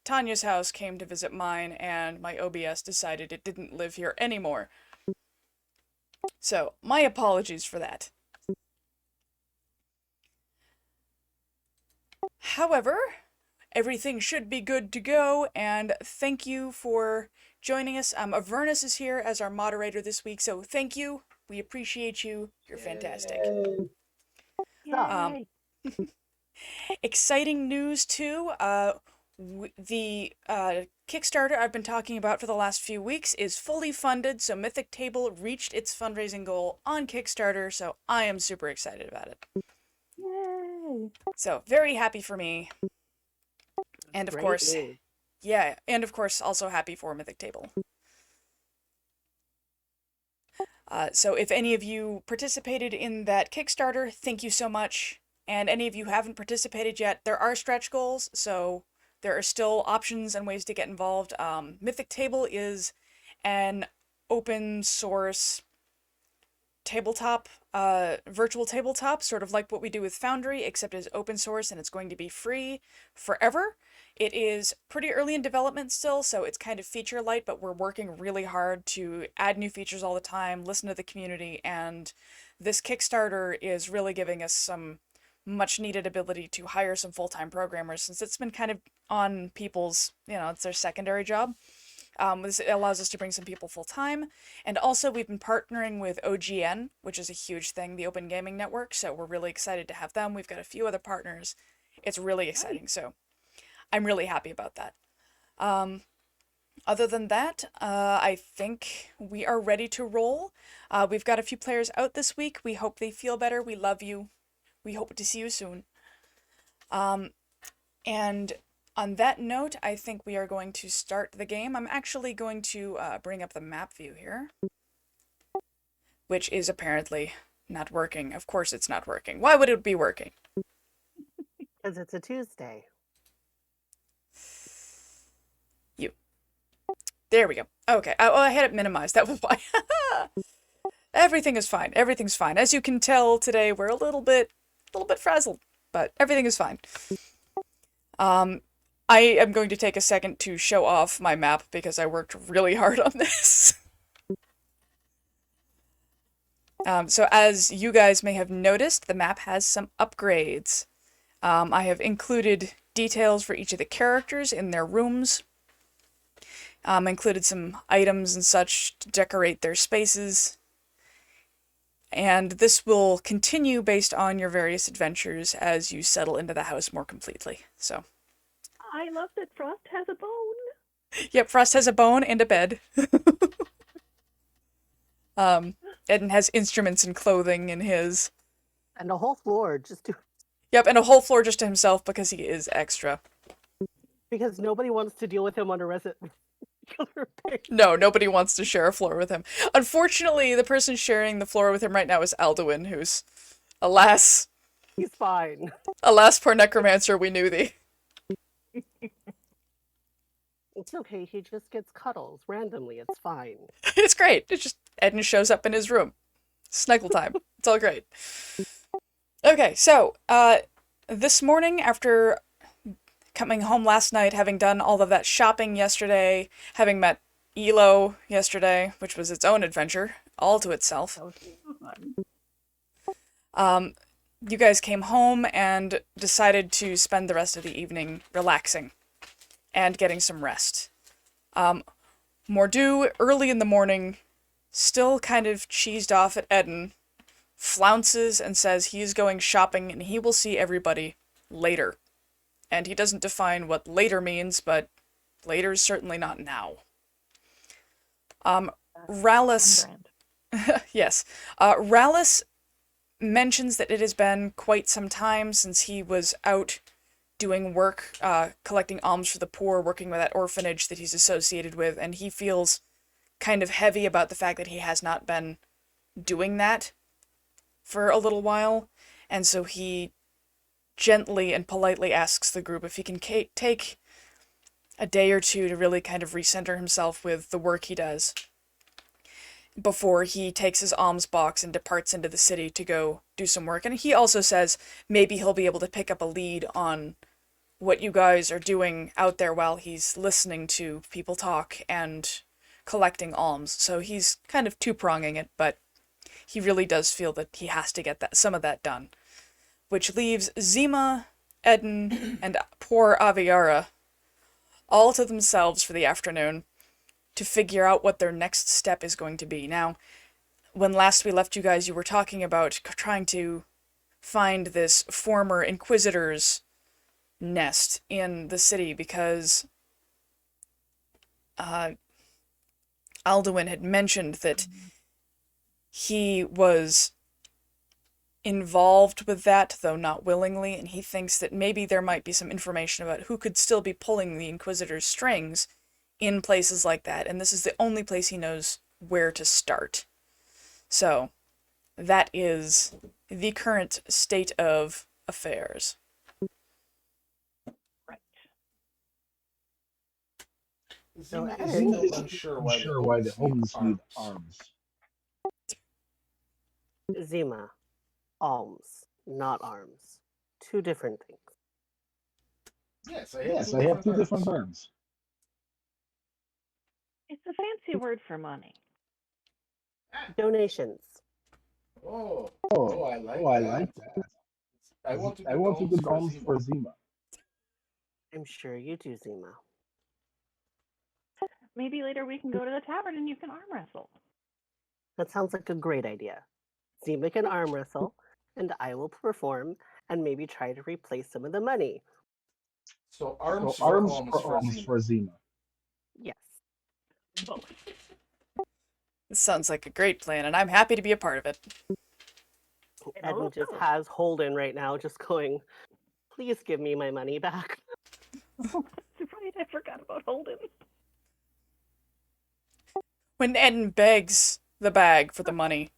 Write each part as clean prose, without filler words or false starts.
Tanya's house came to visit mine, and my OBS decided it didn't live here anymore. So, my apologies for that. However, everything should be good to go, and thank you for joining us. Avernus is here as our moderator this week, so thank you. We appreciate you. You're fantastic. Yay. Exciting news too. The Kickstarter I've been talking about for the last few weeks is fully funded, so Mythic Table reached its fundraising goal on Kickstarter, so I am super excited about it. Yay. So, very happy for me. And of Great course, news. yeah, and of course also happy for Mythic Table. So if any of you participated in that Kickstarter, thank you so much. And any of you haven't participated yet, there are stretch goals, so there are still options and ways to get involved. Mythic Table is an open source tabletop, virtual tabletop, sort of like what we do with Foundry, except it's open source and it's going to be free forever. It is pretty early in development still, so it's kind of feature light, but we're working really hard to add new features all the time, listen to the community, and this Kickstarter is really giving us some much needed ability to hire some full-time programmers, since it's been kind of on people's, it's their secondary job. This allows us to bring some people full-time, and also we've been partnering with OGN, which is a huge thing, the Open Gaming Network, so we're really excited to have them. We've got a few other partners. It's really exciting, so I'm really happy about that. Other than that, I think we are ready to roll. We've got a few players out this week. We hope they feel better. We love you. We hope to see you soon. And on that note, I think we are going to start the game. I'm actually going to bring up the map view here, which is apparently not working. Of course it's not working. Why would it be working? Because it's a Tuesday. There we go. Okay. I had it minimized. That was why. Everything is fine. Everything's fine. As you can tell today, we're a little bit frazzled, but everything is fine. I am going to take a second to show off my map because I worked really hard on this. So as you guys may have noticed, the map has some upgrades. I have included details for each of the characters in their rooms. Included some items and such to decorate their spaces. And this will continue based on your various adventures as you settle into the house more completely. So, I love that Frost has a bone. Yep, Frost has a bone and a bed. And has instruments and clothing in his. And a whole floor just to... Yep, and a whole floor just to himself because he is extra. Because nobody wants to deal with him on a resident. No, nobody wants to share a floor with him. Unfortunately, the person sharing the floor with him right now is Alduin, who's, alas... He's fine. Alas, poor necromancer, we knew thee. It's okay, he just gets cuddles randomly, it's fine. It's great. It's just Eden shows up in his room. Snuggle time. It's all great. Okay, so, this morning, after coming home last night, having done all of that shopping yesterday, having met Elo yesterday, which was its own adventure, all to itself. You guys came home and decided to spend the rest of the evening relaxing and getting some rest. Mordu, early in the morning, still kind of cheesed off at Eden, flounces and says he is going shopping and he will see everybody later. And he doesn't define what later means, but later is certainly not now. Rallis... yes. Rallis mentions that it has been quite some time since he was out doing work, collecting alms for the poor, working with that orphanage that he's associated with, and he feels kind of heavy about the fact that he has not been doing that for a little while, and so he gently and politely asks the group if he can take a day or two to really kind of recenter himself with the work he does before he takes his alms box and departs into the city to go do some work. And he also says maybe he'll be able to pick up a lead on what you guys are doing out there while he's listening to people talk and collecting alms. So he's kind of two-pronging it, but he really does feel that he has to get some of that done. Which leaves Zima, Eden, and poor Aviara all to themselves for the afternoon to figure out what their next step is going to be. Now, when last we left you guys, you were talking about trying to find this former Inquisitor's nest in the city because Alduin had mentioned that he was involved with that, though not willingly, and he thinks that maybe there might be some information about who could still be pulling the Inquisitor's strings in places like that, and this is the only place he knows where to start. So, that is the current state of affairs. Right. So Zima Ed is is still unsure why the Holmes need arms. Zima, alms, not arms. Two different things. Yes, I have two different arms. It's a fancy word for money. Donations. Oh, I like that. I want to do do alms for Zima. I'm sure you do, Zima. Maybe later we can go to the tavern and you can arm wrestle. That sounds like a great idea. Zima can arm wrestle, and I will perform and maybe try to replace some of the money. So arms for Zima. Yes. Both. This sounds like a great plan, and I'm happy to be a part of it. Eden just has Holden right now just going, please give me my money back. Oh, that's right, I forgot about Holden. When Eden begs the bag for the money,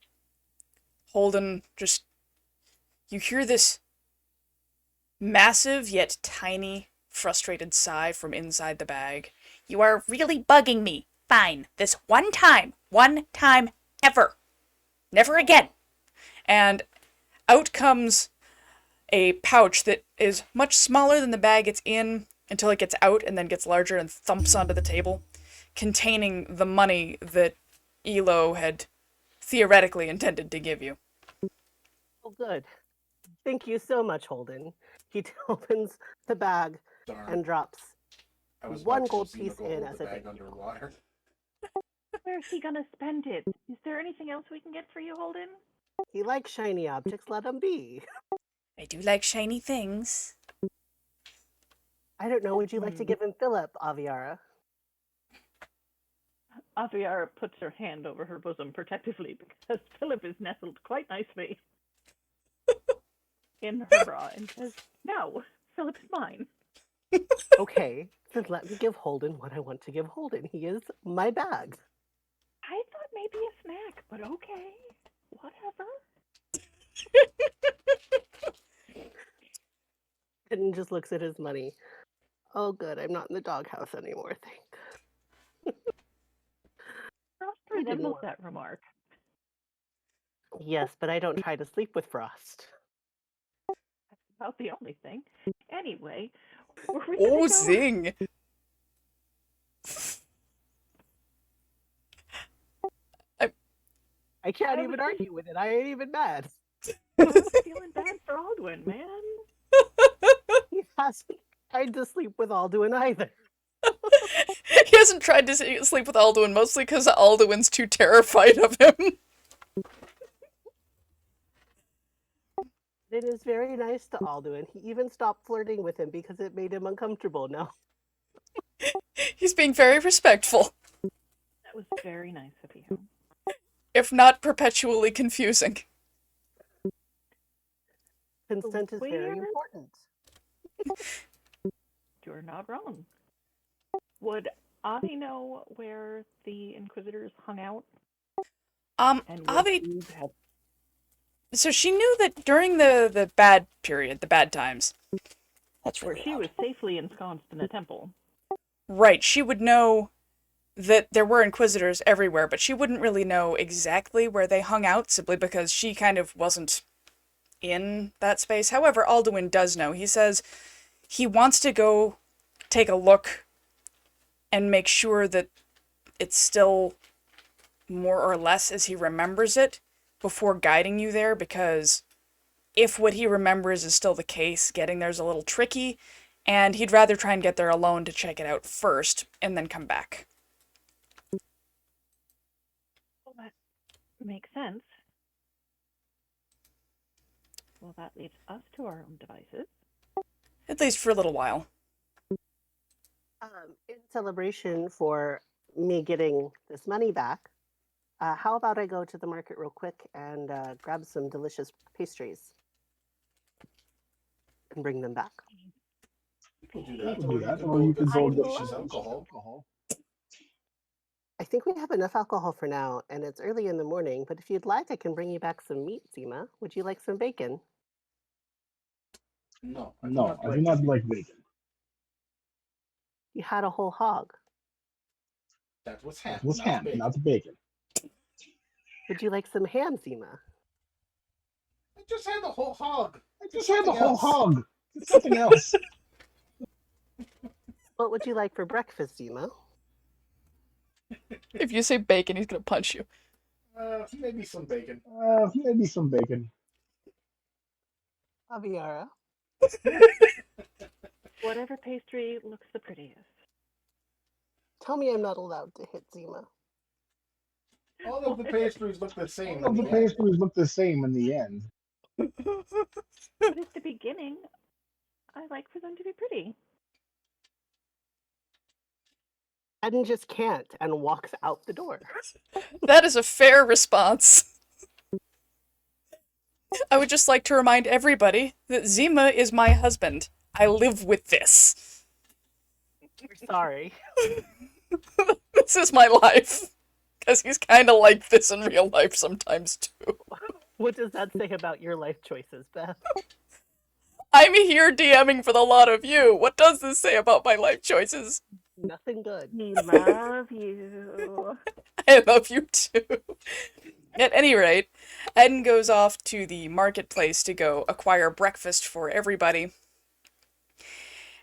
Holden just... You hear this massive yet tiny, frustrated sigh from inside the bag. You are really bugging me. Fine. This one time ever. Never again. And out comes a pouch that is much smaller than the bag it's in until it gets out and then gets larger and thumps onto the table, containing the money that Elo had theoretically intended to give you. Oh, good. Thank you so much, Holden. He opens the bag and drops one gold piece in as a thank you. Underwater. Where's he gonna spend it? Is there anything else we can get for you, Holden? He likes shiny objects, let him be. I do like shiny things. I don't know, would you like to give him Philip, Aviara? Aviara puts her hand over her bosom protectively because Philip is nestled quite nicely in her bra and says, no, Philip is mine. Okay, then let me give Holden what I want to give Holden. He is my bag. I thought maybe a snack, but okay, whatever. And just looks at his money. Oh, good, I'm not in the doghouse anymore, thank. Frost resembles that remark. Yes, but I don't try to sleep with Frost. That's about the only thing. Anyway, were we Oh, gonna go... zing! I can't even argue with it. I ain't even mad. I was feeling bad for Aldwin, man. He hasn't tried to sleep with Alduin either. He hasn't tried to sleep with Alduin, mostly because Alduin's too terrified of him. It is very nice to Alduin. He even stopped flirting with him because it made him uncomfortable now. He's being very respectful. That was very nice of you. If not perpetually confusing. Consent is very important. You're not wrong. Would Avi know where the Inquisitors hung out? Avi... So she knew that during the bad period, the bad times... That's where she was safely ensconced in a temple. Right, she would know that there were Inquisitors everywhere, but she wouldn't really know exactly where they hung out, simply because she kind of wasn't in that space. However, Alduin does know. He says he wants to go take a look and make sure that it's still more or less as he remembers it before guiding you there, because if what he remembers is still the case, getting there's a little tricky, and he'd rather try and get there alone to check it out first and then come back. Well, that makes sense. Well, that leaves us to our own devices. At least for a little while. In celebration for me getting this money back, how about I go to the market real quick and grab some delicious pastries and bring them back? You can do You that, can or do you that, can or go you get can some go get delicious some alcohol. I think we have enough alcohol for now, and it's early in the morning, but if you'd like, I can bring you back some meat, Zima. Would you like some bacon? No, No, I do not like bacon. You had a whole hog. That was That ham, was not ham, bacon. not bacon. Would you like some ham, Zima? I just had the whole hog. I Get just had the something whole else. hog. Get something else. What would you like for breakfast, Zima? If you say bacon, he's gonna punch you. Maybe some bacon. Maybe some bacon. Aviara? Whatever pastry looks the prettiest. Tell me I'm not allowed to hit Zima. All of the pastries look the same. All of the pastries look the same in the end. But at the beginning, I like for them to be pretty. Eden just can't and walks out the door. That is a fair response. I would just like to remind everybody that Zima is my husband. I live with this. We're sorry. This is my life. Because he's kind of like this in real life sometimes, too. What does that say about your life choices, Beth? I'm here DMing for the lot of you. What does this say about my life choices? Nothing good. We love you. I love you too. At any rate, Eden goes off to the marketplace to go acquire breakfast for everybody.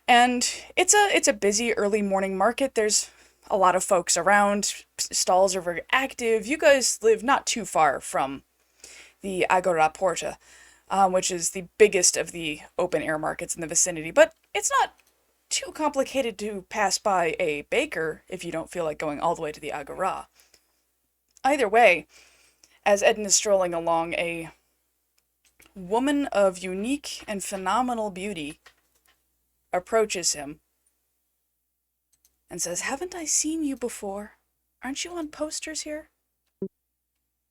And it's a busy early morning market. There's a lot of folks around. Stalls are very active. You guys live not too far from the Agora Porta, which is the biggest of the open air markets in the vicinity. But it's not too complicated to pass by a baker if you don't feel like going all the way to the Agora. Either way, as Eden is strolling along, a woman of unique and phenomenal beauty approaches him and says, "Haven't I seen you before? Aren't you on posters here?"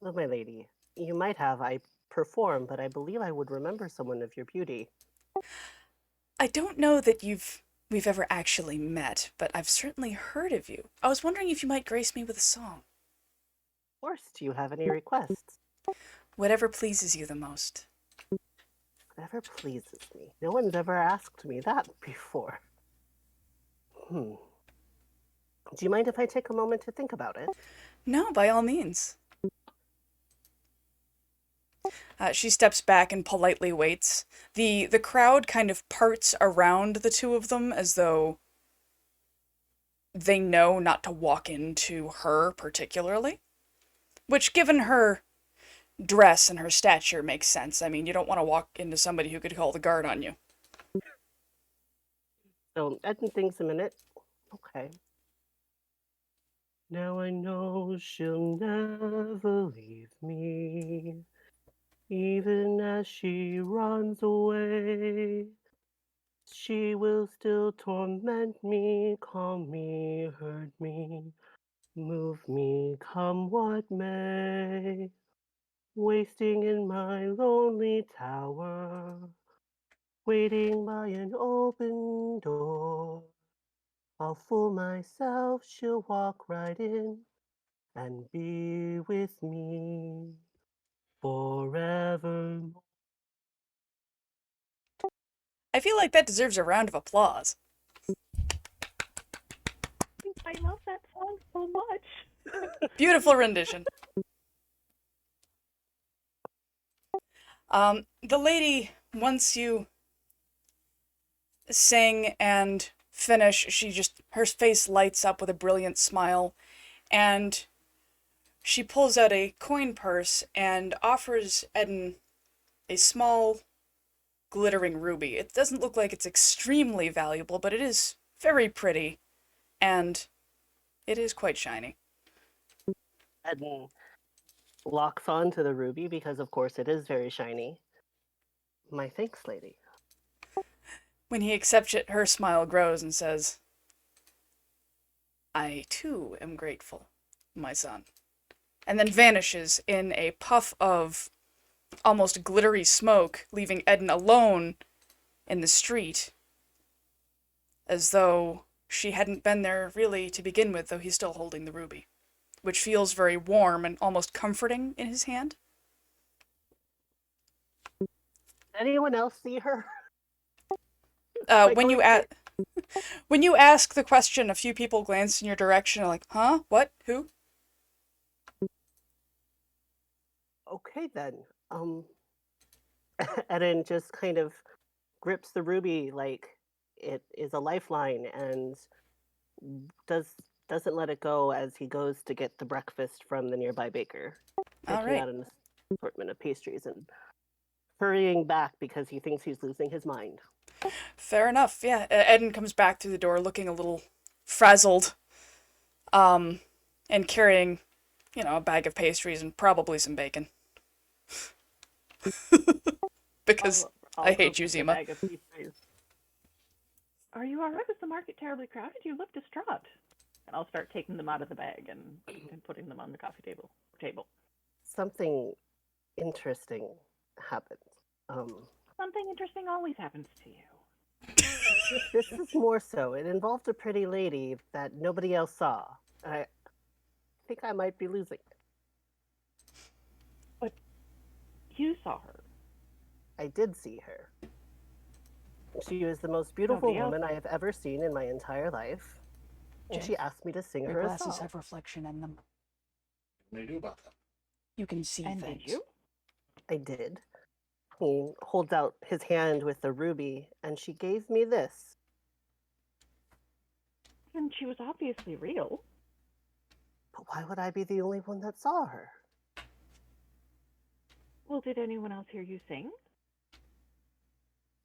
Well, my lady, you might have. I perform, but I believe I would remember someone of your beauty. I don't know that we've ever actually met, but I've certainly heard of you. I was wondering if you might grace me with a song. Of course, do you have any requests? Whatever pleases you the most. Whatever pleases me. No one's ever asked me that before. Do you mind if I take a moment to think about it? No, by all means. She steps back and politely waits. The crowd kind of parts around the two of them as though they know not to walk into her particularly. Which, given her dress and her stature, makes sense. I mean, you don't want to walk into somebody who could call the guard on you. So Eden thinks a minute. Okay. Now I know she'll never leave me, even as she runs away. She will still torment me, call me, hurt me, move me, come what may. Wasting in my lonely tower, waiting by an open door. I'll fool myself, she'll walk right in and be with me forever. I feel like that deserves a round of applause. I love that song so much. Beautiful rendition. The lady, once you sing and finish, her face lights up with a brilliant smile, and she pulls out a coin purse and offers Eden a small, glittering ruby. It doesn't look like it's extremely valuable, but it is very pretty, and it is quite shiny. Eden locks on to the ruby because, of course, it is very shiny. My thanks, lady. When he accepts it, her smile grows and says, I too am grateful, my son. And then vanishes in a puff of almost glittery smoke, leaving Eden alone in the street, as though she hadn't been there really to begin with, though he's still holding the ruby, which feels very warm and almost comforting in his hand. Did anyone else see her? When you ask the question, a few people glance in your direction, like, huh? What? Who? Okay, then. Eden just kind of grips the ruby like it is a lifeline and doesn't let it go as he goes to get the breakfast from the nearby baker, All taking right. out an assortment of pastries and hurrying back because he thinks he's losing his mind. Fair enough, yeah. Eden comes back through the door looking a little frazzled, and carrying, a bag of pastries and probably some bacon. Because I hate you, Zima. Are you alright? Is the market terribly crowded? You look distraught. And I'll start taking them out of the bag and putting them on the coffee table. Something interesting happened. Something interesting always happens to you. This is more so. It involved a pretty lady that nobody else saw. I think I might be losing it. But you saw her. I did see her. She was the most beautiful Nobody else. woman I have ever seen in my entire life. And she asked me to sing her a song. have reflection in them. What do you do about that? You can see And things. did you? I did. He holds out his hand with the ruby, and she gave me this. And she was obviously real. But why would I be the only one that saw her? Well, did anyone else hear you sing?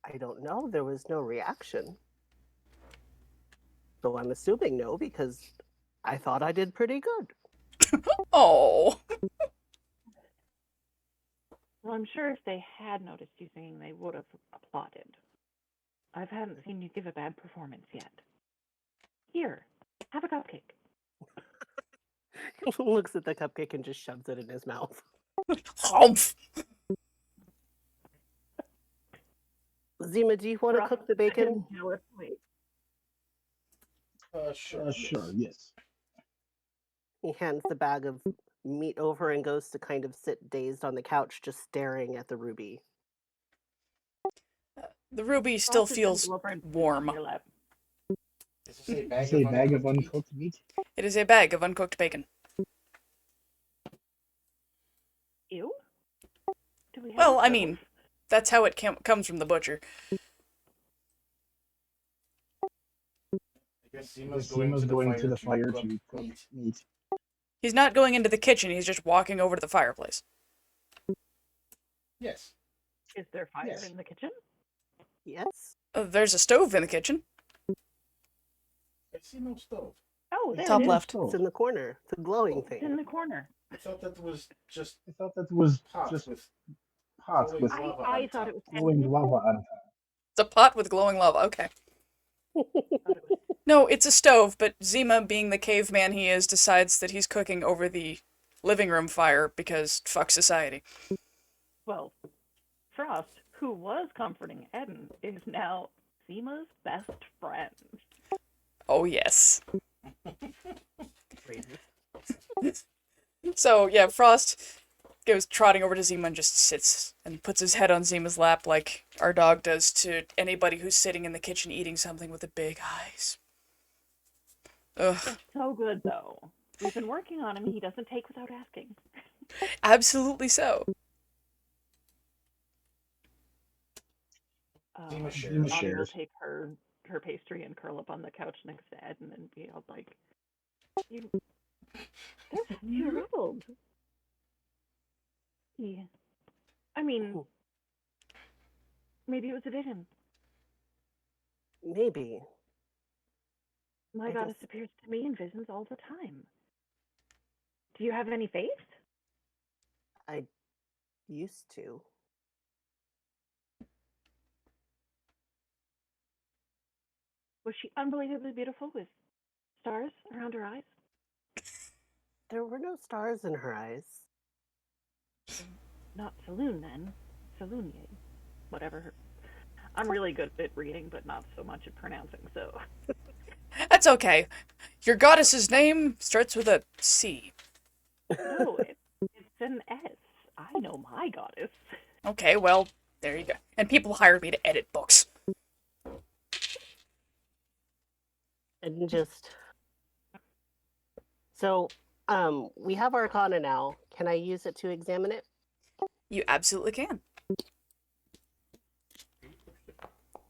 I don't know. There was no reaction. So I'm assuming no, because I thought I did pretty good. Oh. Well, I'm sure if they had noticed you singing, they would have applauded. I haven't seen you give a bad performance yet. Here, have a cupcake. He looks at the cupcake and just shoves it in his mouth. Humph. Zima, do you want to cook the bacon? Sure. Sure, yes. He hands the bag of meat over and goes to kind of sit dazed on the couch, just staring at the ruby. The ruby still feels warm. Is this a It's a bag of meat? uncooked meat. It is a bag of uncooked bacon. Ew? Do we have Well, a I stove? mean, that's how it comes from the butcher. I guess Zima's Zima's going to the fire cook to cook meat. meat. He's not going into the kitchen, he's just walking over to the fireplace. Yes. Is there fire Yes. in the kitchen? Yes? There's a stove in the kitchen. I see no stove. Oh, there Top it is. left. It's in the corner. It's a glowing It's in thing. the corner. I thought that was just I thought that was pots just with pots glowing with lava I on thought top. it was glowing empty. lava on top. It's a pot with glowing lava, okay. No, it's a stove, but Zima, being the caveman he is, decides that he's cooking over the living room fire because fuck society. Well, Frost, who was comforting Eden, is now Zima's best friend. Oh, yes. So, yeah, Frost goes trotting over to Zima and just sits and puts his head on Zima's lap like our dog does to anybody who's sitting in the kitchen eating something with the big eyes. Ugh. So good, though. We've been working on him. He doesn't take without asking. Absolutely so. Zima Zima shares. Nani will shares. take her pastry and curl up on the couch next to Ed and then be all like, you, they're 5 years old. Yeah. I mean, maybe it was a vision. Maybe. My I goddess just- appears to me in visions all the time. Do you have any faith? I used to. Was she unbelievably beautiful with stars around her eyes? There were no stars in her eyes. Not Saloon then. Saloonier. Whatever her. I'm really good at reading, but not so much at pronouncing, so. That's okay. Your goddess's name starts with a C. No, it's an S. I know my goddess. Okay, well, there you go. And people hired me to edit books. And just so we have Arcana now. Can I use it to examine it? You absolutely can.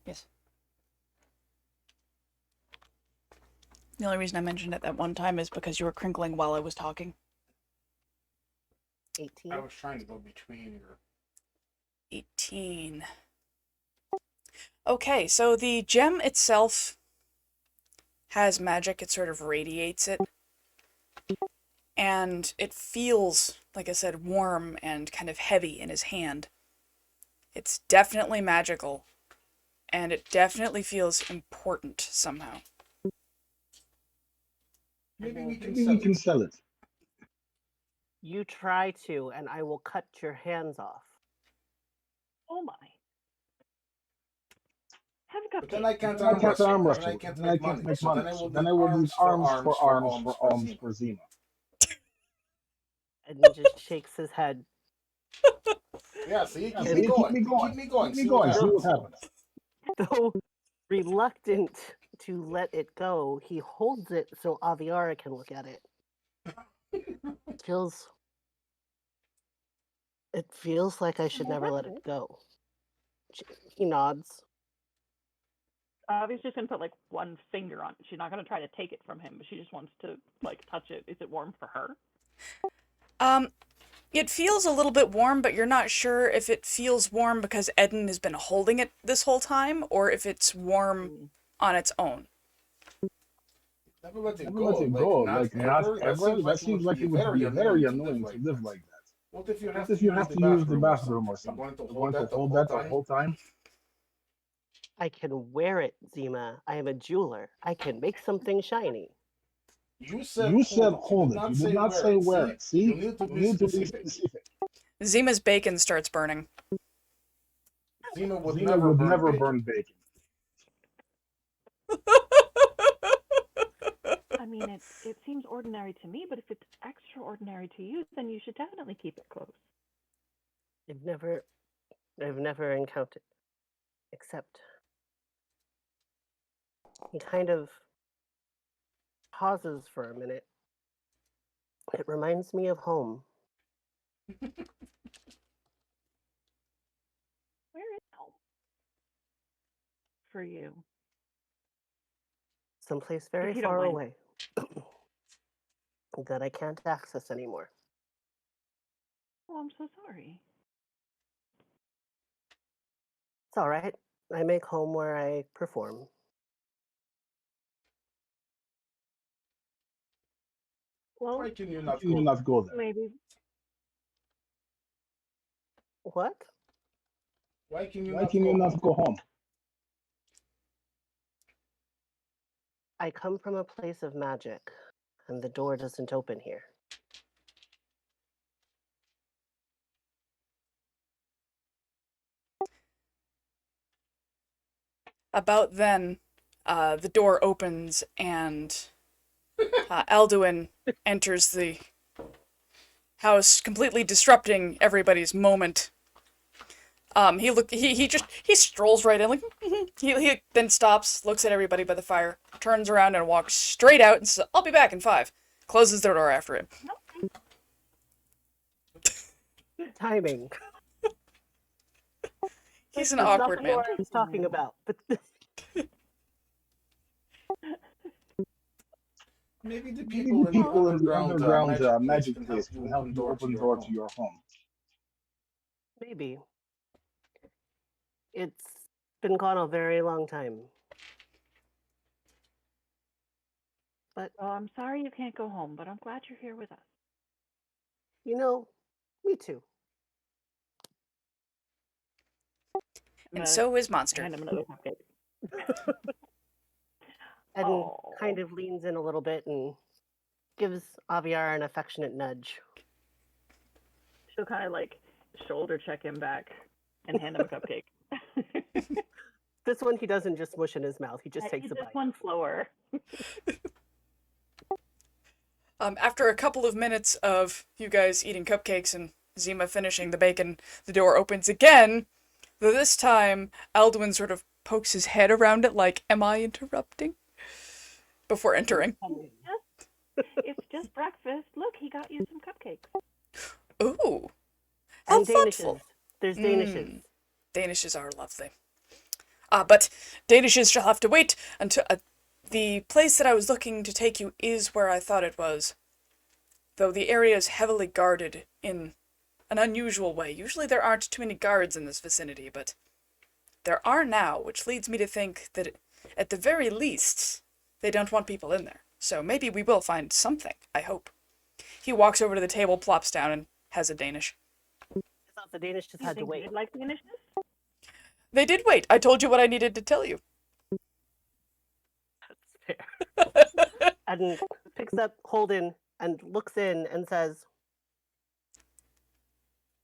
Yes. The only reason I mentioned it that one time is because you were crinkling while I was talking. 18. I was trying to go between your. 18. Okay, so the gem itself has magic. It sort of radiates it. And it feels, like I said, warm and kind of heavy in his hand. It's definitely magical. And it definitely feels important somehow. Maybe we can Maybe sell we it. can sell it. You try to, and I will cut your hands off. Oh my. Have a But then I cupcake. can't Then I arm can't wrestle. arm Then wrestle. I can't Then I make can't money. make So money. then I So will then need I will need arms arms for alms Zima. for Zima. And he just shakes his head. Yeah, see, Yeah, keep see, me keep going. me going. Keep me going. Keep me See what going. See what happens. happens. Though reluctant to let it go, he holds it so Aviara can look at it. Feels. It feels like I should never let it go. He nods. Avi's just gonna put like one finger on it. She's not gonna try to take it from him, but she just wants to like touch it. Is it warm for her? It feels a little bit warm, but you're not sure if it feels warm because Eden has been holding it this whole time, or if it's warm on its own. Never let it Never go. let it go. Like not That ever. That seems seems like it would be very annoying to live like that. What if you What if you have to use the bathroom or something? You You want to hold that the whole time? I can wear it, Zima. I am a jeweler. I can make something shiny. You said You said hold You it. You did not say wear it. See? You need to You need to be specific. specific. Zima's bacon starts burning. Zima would Zima never would burn never bacon. burn bacon. I mean, it seems ordinary to me, but if it's extraordinary to you, then you should definitely keep it close. I've never encountered, except he kind of pauses for a minute. It reminds me of home. Where is home for you? Someplace very you don't far mind. away that I can't access anymore. Oh, I'm so sorry. It's all right. I make home where I perform. Well, Why can you Why not can you go? not go there? maybe. What? Why can you Why not can go? you not go home? I come from a place of magic, and the door doesn't open here. About then, the door opens and Alduin enters the house, completely disrupting everybody's moment. He strolls right in, like, he then stops, looks at everybody by the fire, turns around and walks straight out and says, "I'll be back in 5." Closes the door after him. Timing. He's an That's not awkward the man. floor I was talking about. But Maybe the Maybe people the in the people in the underground underground magic magic place place can help you open the door to your home. maybe it's been gone a very long time. But Well, I'm sorry you can't go home, but I'm glad you're here with us. you know, me too. I'm And gonna so is Monster. hand him another cupcake. And Oh. kind of leans in a little bit and gives Aviar an affectionate nudge. She'll kind of like shoulder check him back and hand him a cupcake. This one he doesn't just mush in his mouth; he just takes a This bite. one's slower. After a couple of minutes of you guys eating cupcakes and Zima finishing the bacon, the door opens again. Though this time, Alduin sort of pokes his head around it like, am I interrupting? Before entering. It's just breakfast. Look, he got you some cupcakes. Ooh. How And thoughtful. Danishes. There's Danishes. Danishes are lovely. But Danishes shall have to wait until... the place that I was looking to take you is where I thought it was. Though the area is heavily guarded in an unusual way. Usually there aren't too many guards in this vicinity, but there are now, which leads me to think that at the very least, they don't want people in there. So maybe we will find something, I hope. He walks over to the table, plops down, and has a Danish. I thought the Danish just You had to think wait. you'd like the initiative? They did wait. I told you what I needed to tell you. That's fair. And picks up Holden and looks in and says,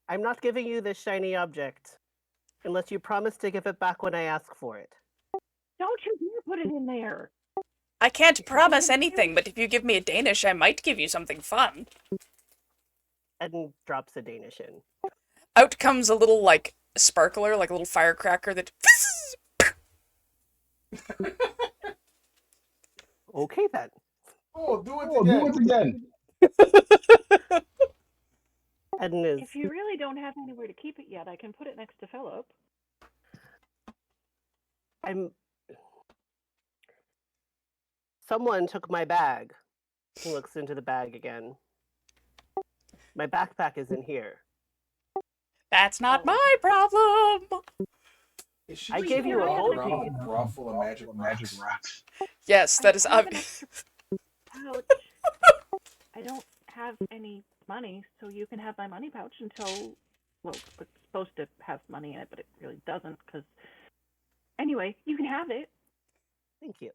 I'm not giving you this shiny object unless you promise to give it back when I ask for it. Don't you dare put it in there. I can't promise anything, but if you give me a Danish, I might give you something fun. And drops a Danish in. Out comes a little, like, sparkler, like a little firecracker that... Okay then. Oh, do it Oh, again. do it again. And is If you really don't have anywhere to keep it yet, I can put it next to Philip. Someone took my bag. He looks into the bag again. My backpack is in here. That's not my problem! Is she I just gave you a walking whole around piece. with a bra full of magic rocks? rocks. Yes, that is I have an obvious. extra pouch. I don't have any money, so you can have my money pouch until, well, it's supposed to have money in it, but it really doesn't, because, anyway, you can have it, Thank you.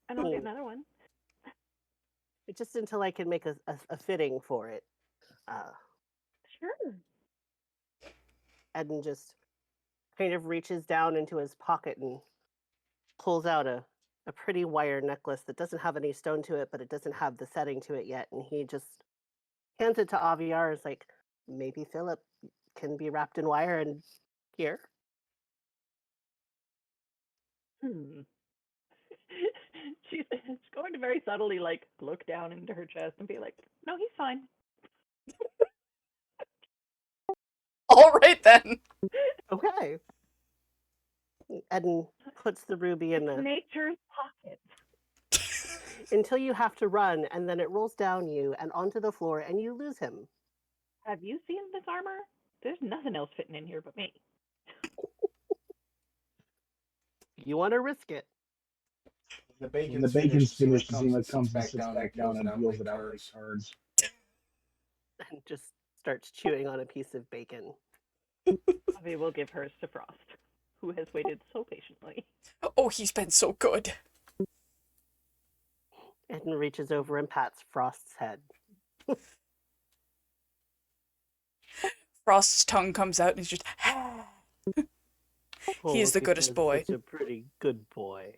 and I'll get another one. It's just until I can make a fitting for it. Sure. Eden just kind of reaches down into his pocket and pulls out a pretty wire necklace that doesn't have any stone to it, but it doesn't have the setting to it yet. And he just hands it to Aviar. Is like, maybe Philip can be wrapped in wire and here. She's going to very subtly, like, look down into her chest and be like, no, he's fine. All right, then. Okay. Eden puts the ruby in the Nature's pocket. until you have to run, and then it rolls down you and onto the floor, and you lose him. Have you seen this armor? There's nothing else fitting in here but me. You want to risk it. The When bacon's the bacon's finished, Zima Zima comes comes and sits back down and deals it out like cards. And just starts chewing on a piece of bacon. Avi will give hers to Frost, who has waited so patiently. Oh, he's been so good. Eden reaches over and pats Frost's head. Frost's tongue comes out and he's just... He is the goodest boy. Such a pretty good boy.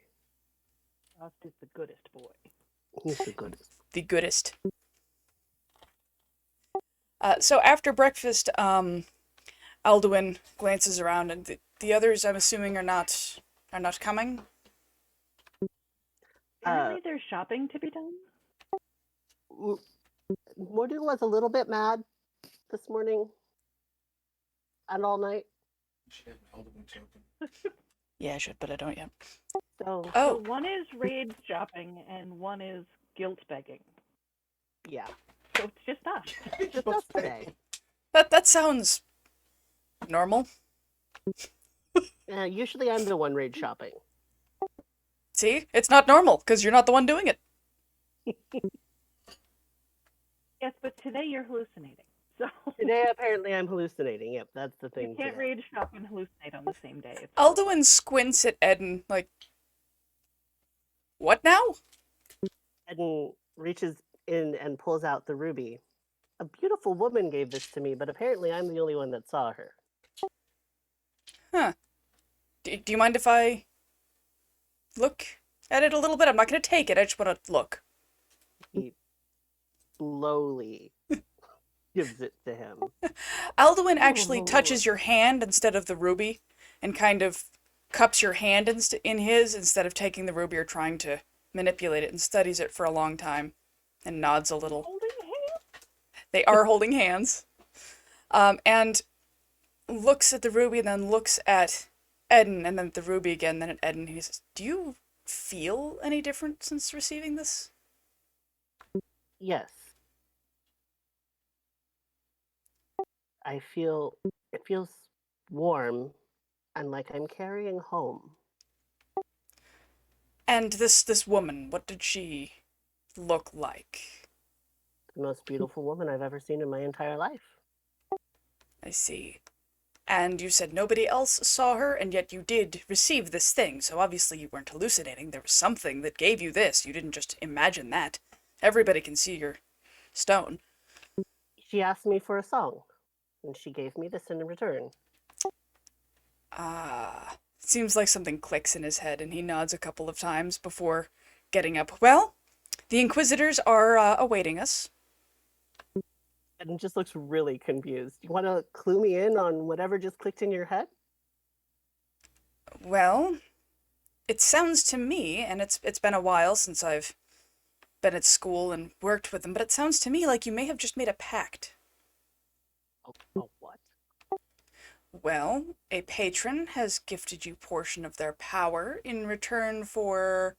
Frost is the goodest boy. He's the goodest. The goodest. So after breakfast, Alduin glances around, and the others, I'm assuming, are not coming. Apparently there's shopping to be done. Mordu was a little bit mad this morning and all night. Should have an Alderman token. Yeah, I should, but I don't yet. So, Oh, So one is rage shopping and one is guilt begging. yeah. So it's just us. Just us today. that sounds normal. Usually I'm the one rage shopping. See? It's not normal, because you're not the one doing it. Yes, but today you're hallucinating. So Today, apparently, I'm hallucinating. Yep, that's the thing. you can't today. rage shop and hallucinate on the same day. It's Alduin squints at Eden, like, what now? Eden reaches in and pulls out the ruby. A beautiful woman gave this to me, but apparently I'm the only one that saw her. Huh. Do you mind if I look at it a little bit? I'm not going to take it, I just want to look. He slowly gives it to him. Alduin actually touches your hand instead of the ruby, and kind of cups your hand in his instead of taking the ruby or trying to manipulate it, and studies it for a long time, and nods a little. holding hands. They are holding hands. And looks at the ruby, and then looks at Eden, and then at the ruby again, then at Eden. He says, do you feel any different since receiving this? Yes. I feel it feels warm and like I'm carrying home. And this woman, what did she look like? The most beautiful woman I've ever seen in my entire life. I see. And you said nobody else saw her, and yet you did receive this thing, so obviously you weren't hallucinating. There was something that gave you this. You didn't just imagine that. Everybody can see your stone. She asked me for a song, and she gave me this in return. Ah. Seems like something clicks in his head, and he nods a couple of times before getting up. Well, the Inquisitors are awaiting us. And just looks really confused. You want to clue me in on whatever just clicked in your head? Well, it sounds to me, and it's been a while since I've been at school and worked with them, but it sounds to me like you may have just made a pact. Oh, what? Well, a patron has gifted you portion of their power in return for,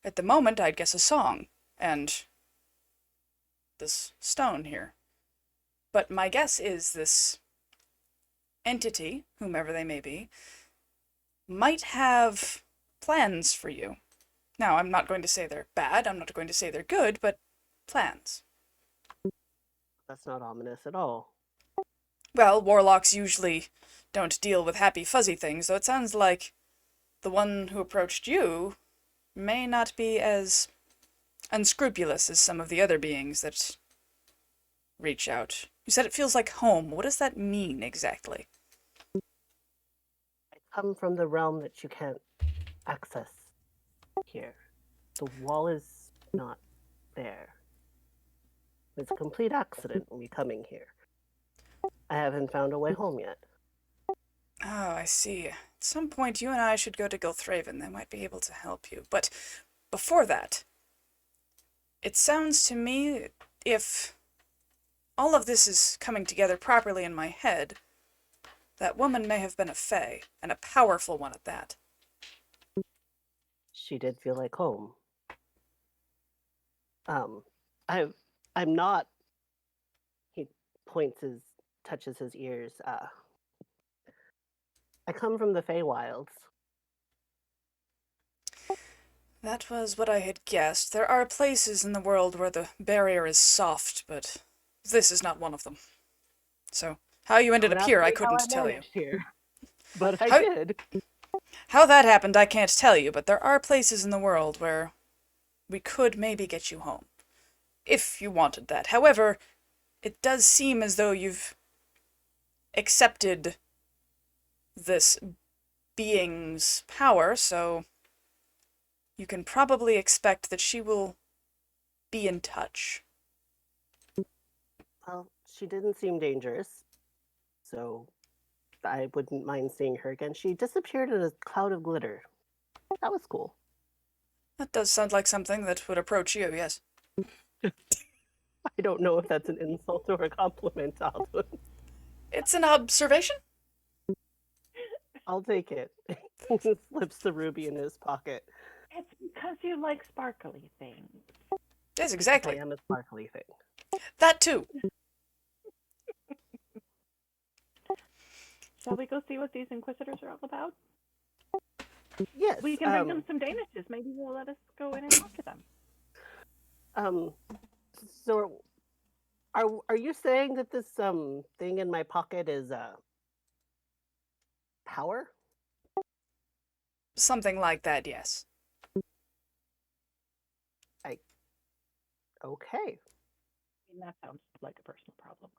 at the moment, I'd guess a song, and this stone here. But my guess is this entity, whomever they may be, might have plans for you. Now, I'm not going to say they're bad, I'm not going to say they're good, but plans. That's not ominous at all. Well, warlocks usually don't deal with happy fuzzy things, so it sounds like the one who approached you may not be as unscrupulous as some of the other beings that reach out. You said it feels like home. What does that mean exactly? I come from the realm that you can't access here. The wall is not there. It's a complete accident me coming here. I haven't found a way home yet. Oh, I see. At some point, you and I should go to Gilthraven. They might be able to help you. But before that, it sounds to me, if all of this is coming together properly in my head, that woman may have been a fae, and a powerful one at that. She did feel like home. I'm not. He touches his ears. I come from the Feywilds. That was what I had guessed. There are places in the world where the barrier is soft, but this is not one of them. So, how you ended Don't up ask here, me I how couldn't tell you. managed here. But I How- did. How that happened, I can't tell you, but there are places in the world where we could maybe get you home. If you wanted that. However, it does seem as though you've accepted this being's power, so you can probably expect that she will be in touch. Well, she didn't seem dangerous, so I wouldn't mind seeing her again. She disappeared in a cloud of glitter. That was cool. That does sound like something that would approach you, yes. I don't know if that's an insult or a compliment, Alvin. It's an observation. I'll take it. Slips the ruby in his pocket. It's because you like sparkly things. Yes, I exactly. am a sparkly thing. That too. Shall we go see what these inquisitors are all about? Yes. We can bring them some danishes. Maybe they'll let us go in and talk to them. So, are you saying that this thing in my pocket is power? Something like that, yes. Okay. I mean, that sounds like a personal problem.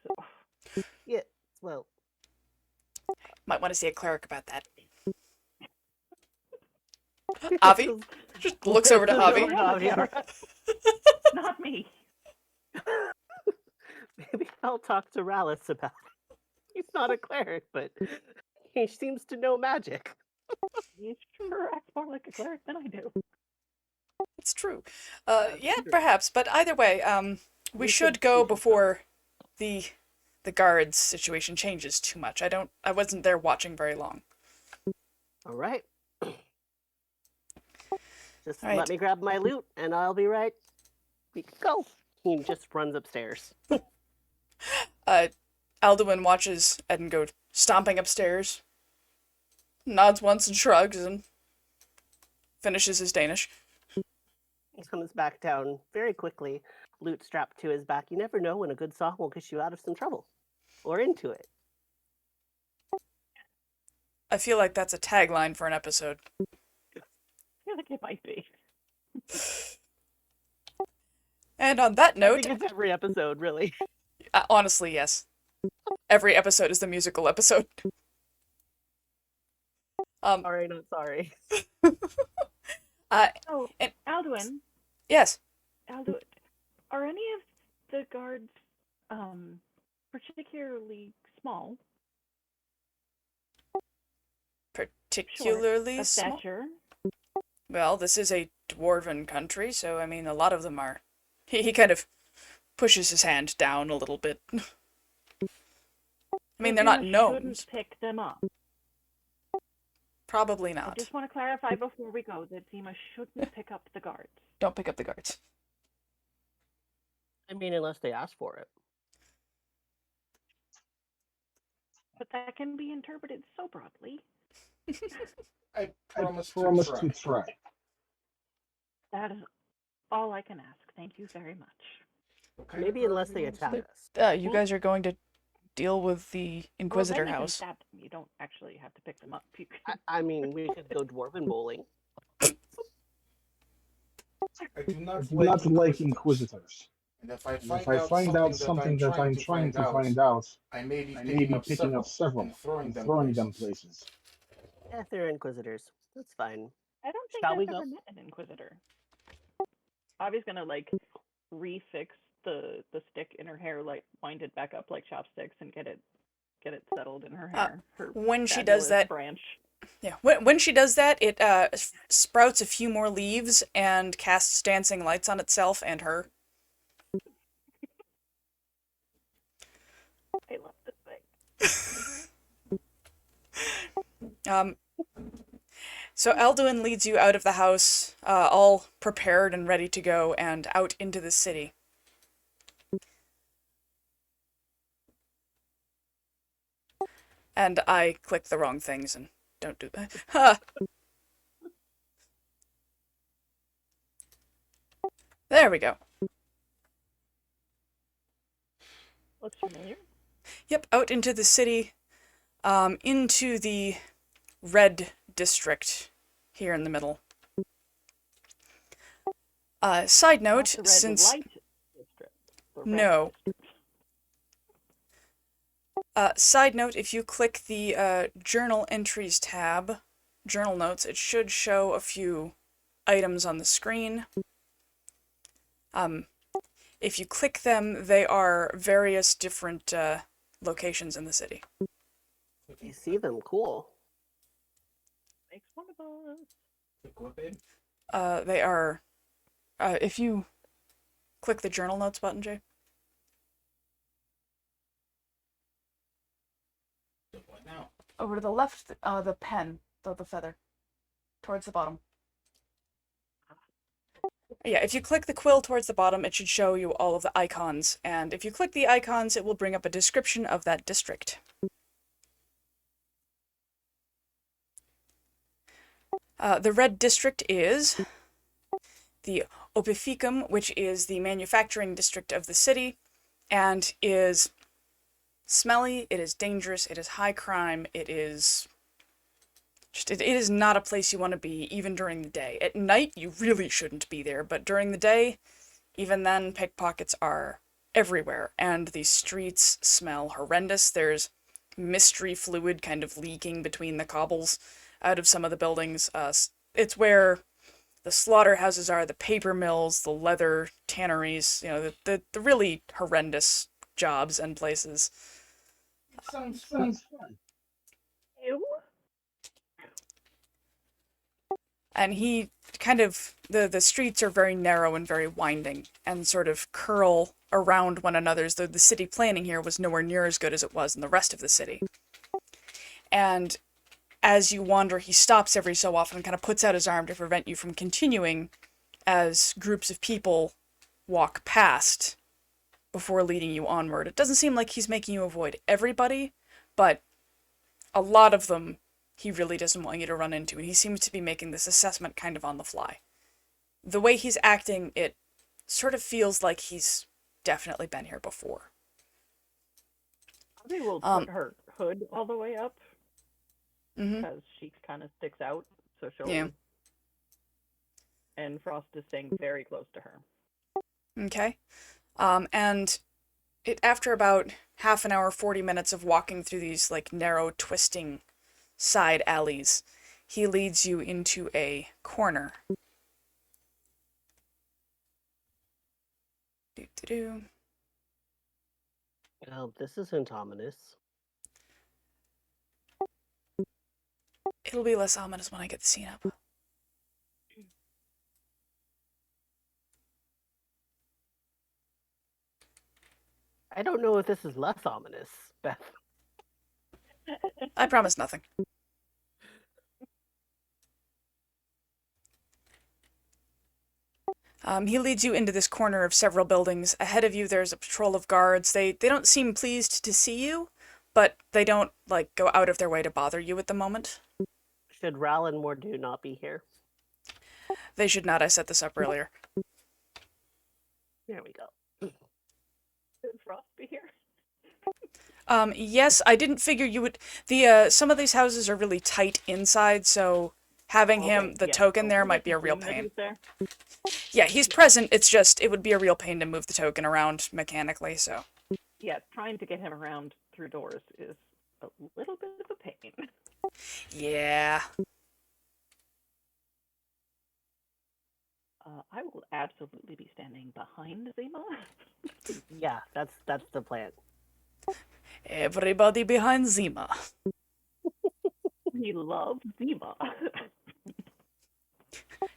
So, Yeah. Well, Might want to see a cleric about that. Avi just looks over to Avi. not me. Maybe I'll talk to Rallis about it. He's not a cleric, but he seems to know magic. You sure act more like a cleric than I do. It's true. That's Yeah, true. perhaps. But either way, we should go before the guards situation changes too much. I wasn't there watching very long. All right. Just All right. let me grab my loot, and I'll be right. We can go. He just runs upstairs. Alduin watches Eden go stomping upstairs, nods once and shrugs, and finishes his Danish. He comes back down very quickly, loot strapped to his back. You never know when a good song will get you out of some trouble. Or into it. I feel like that's a tagline for an episode. I feel like it might be. And on that I note, think it's every episode, really. honestly, yes. Every episode is the musical episode. Sorry, not sorry. Oh, and Alduin, yes, Alduin, are any of the guards particularly small? particularly Of small. stature? Well, this is a dwarven country, so I mean, a lot of them are. He kind of pushes his hand down a little bit. I mean, they're not gnomes. Shouldn't pick them up. Probably I not. just want to clarify before we go that Zima shouldn't pick up the guards. Don't pick up the guards. I mean, unless they ask for it. But that can be interpreted so broadly. I promise to try. That is all I can ask. Thank you very much. Maybe unless they attack us. You guys are going to deal with the Inquisitor well, then you house. Can stab them. You don't actually have to pick them up. You can... I mean, we could go dwarven bowling. I do I do not like Inquisitors. And if I If I find out something that I'm trying to find out, I may be I may be picking up several and throwing them places. Yeah, they're inquisitors. That's fine. I don't think Shall I've we ever go? met an Inquisitor. Avi's gonna like refix the stick in her hair, like wind it back up like chopsticks, and get it settled in her hair. Her When she does fabulous that, branch. yeah. When she does that, it sprouts a few more leaves and casts dancing lights on itself and her. I love this thing. So Alduin leads you out of the house, all prepared and ready to go, and out into the city. And I click the wrong things and don't do that. Ha! There we go. Looks familiar. Yep, out into the city, into the red district here in the middle. Side note, Not the red since light district. The red no. district. Side note, if you click the journal entries tab, journal notes, it should show a few items on the screen. If you click them, they are various different locations in the city. You see them, cool. Makes one of us. They are, if you click the journal notes button, Jay. What now? Over to the left, the pen, the feather, towards the bottom. Yeah, if you click the quill towards the bottom, it should show you all of the icons, and if you click the icons, it will bring up a description of that district. The red district is the Opificum, which is the manufacturing district of the city, and is smelly, it is dangerous, it is high crime, it is it is not a place you want to be, even during the day. At night, you really shouldn't be there, but during the day, even then, pickpockets are everywhere, and the streets smell horrendous. There's mystery fluid kind of leaking between the cobbles out of some of the buildings. It's where the slaughterhouses are, the paper mills, the leather tanneries, the really horrendous jobs and places. Sounds fun. Ew. And he kind of, the streets are very narrow and very winding and sort of curl around one another, as though the city planning here was nowhere near as good as it was in the rest of the city. And as you wander, he stops every so often and kind of puts out his arm to prevent you from continuing as groups of people walk past before leading you onward. It doesn't seem like he's making you avoid everybody, but a lot of them he really doesn't want you to run into, and he seems to be making this assessment kind of on the fly. The way he's acting, it sort of feels like he's definitely been here before. They will put her hood all the way up, Mm-hmm. because she kind of sticks out, so she'll... Yeah. And Frost is staying very close to her. Okay. And after about half an hour, 40 minutes of walking through these, narrow, twisting side alleys, he leads you into a corner. Doo-doo-doo. Well, this isn't ominous. It'll be less ominous when I get the scene up. I don't know if this is less ominous, Beth. I promise nothing. He leads you into this corner of several buildings. Ahead of you, there's a patrol of guards. They don't seem pleased to see you, but they don't, go out of their way to bother you at the moment. Should Ral and Mordu not be here? They should not. I set this up earlier. There we go. Should Frost be here? Yes, I didn't figure you would... some of these houses are really tight inside, so having the token there might be a real pain. Yeah, he's present, it's just, it would be a real pain to move the token around mechanically, so... Yeah, trying to get him around through doors is a little bit of a pain. Yeah. I will absolutely be standing behind Zima. Yeah, that's the plan. Everybody behind Zima. We love Zima.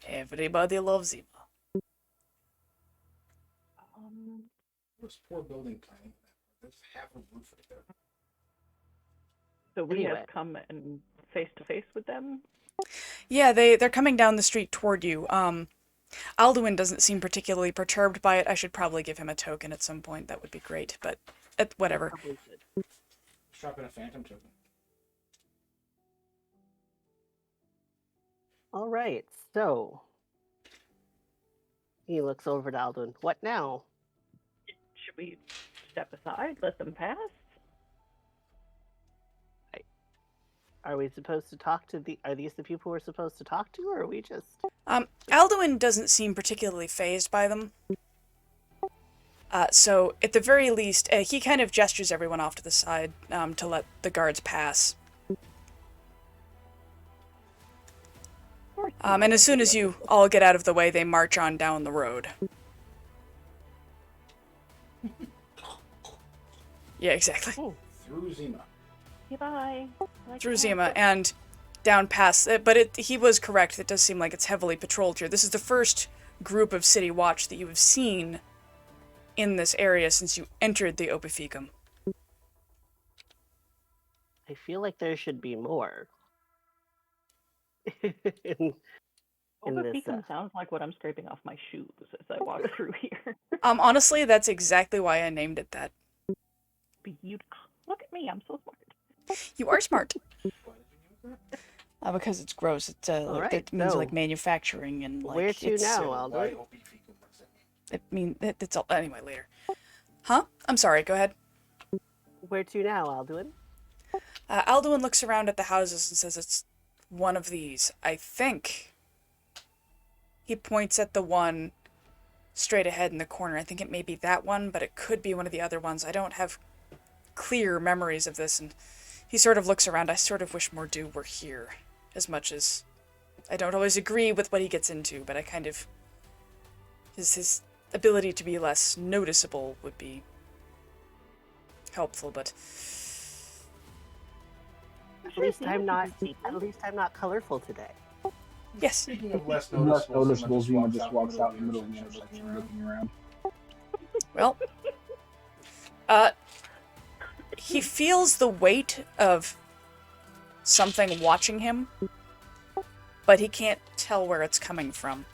Everybody loves Zima. This poor building planning. There's half a roof right there. So we Anyway. have come and face to face with them. Yeah, they're coming down the street toward you. Alduin doesn't seem particularly perturbed by it. I should probably give him a token at some point. That would be great, but whatever. Probably should. Shop in a phantom token. All right, so he looks over to Alduin. What now? Should we step aside, let them pass? Are we supposed to talk to are these the people we're supposed to talk to, or are we just... Alduin doesn't seem particularly fazed by them. So, at the very least, he kind of gestures everyone off to the side to let the guards pass. And as soon as you all get out of the way, they march on down the road. Yeah, exactly. Through Zima. Goodbye. Through Zima and down past but he was correct. It does seem like it's heavily patrolled here. This is the first group of City Watch that you have seen in this area since you entered the Opificum. I feel like there should be more. in, All in the this, beacon sounds like what I'm scraping off my shoes as I walk through here. Honestly, that's exactly why I named it that. Beautiful. Look at me, I'm so smart. You are smart. Why did you use that? Because it's gross. It's like, Alright, it means so, like manufacturing and like where to it's, now, So Aldo? why OP fecal? What does that mean? it's all anyway later. Huh? I'm sorry. Go ahead. Where to now, Alduin? Alduin looks around at the houses and says it's one of these. I think. He points at the one straight ahead in the corner. I think it may be that one, but it could be one of the other ones. I don't have clear memories of this, and he sort of looks around. I sort of wish Mordu were here, as much as I don't always agree with what he gets into, but I kind of... His ability to be less noticeable would be helpful, but... At least I'm not colorful today. Yes. Speaking of less Less noticeable, noticeable, Zima just in walks out in the middle middle of the intersection looking around. Well, he feels the weight of something watching him, but he can't tell where it's coming from.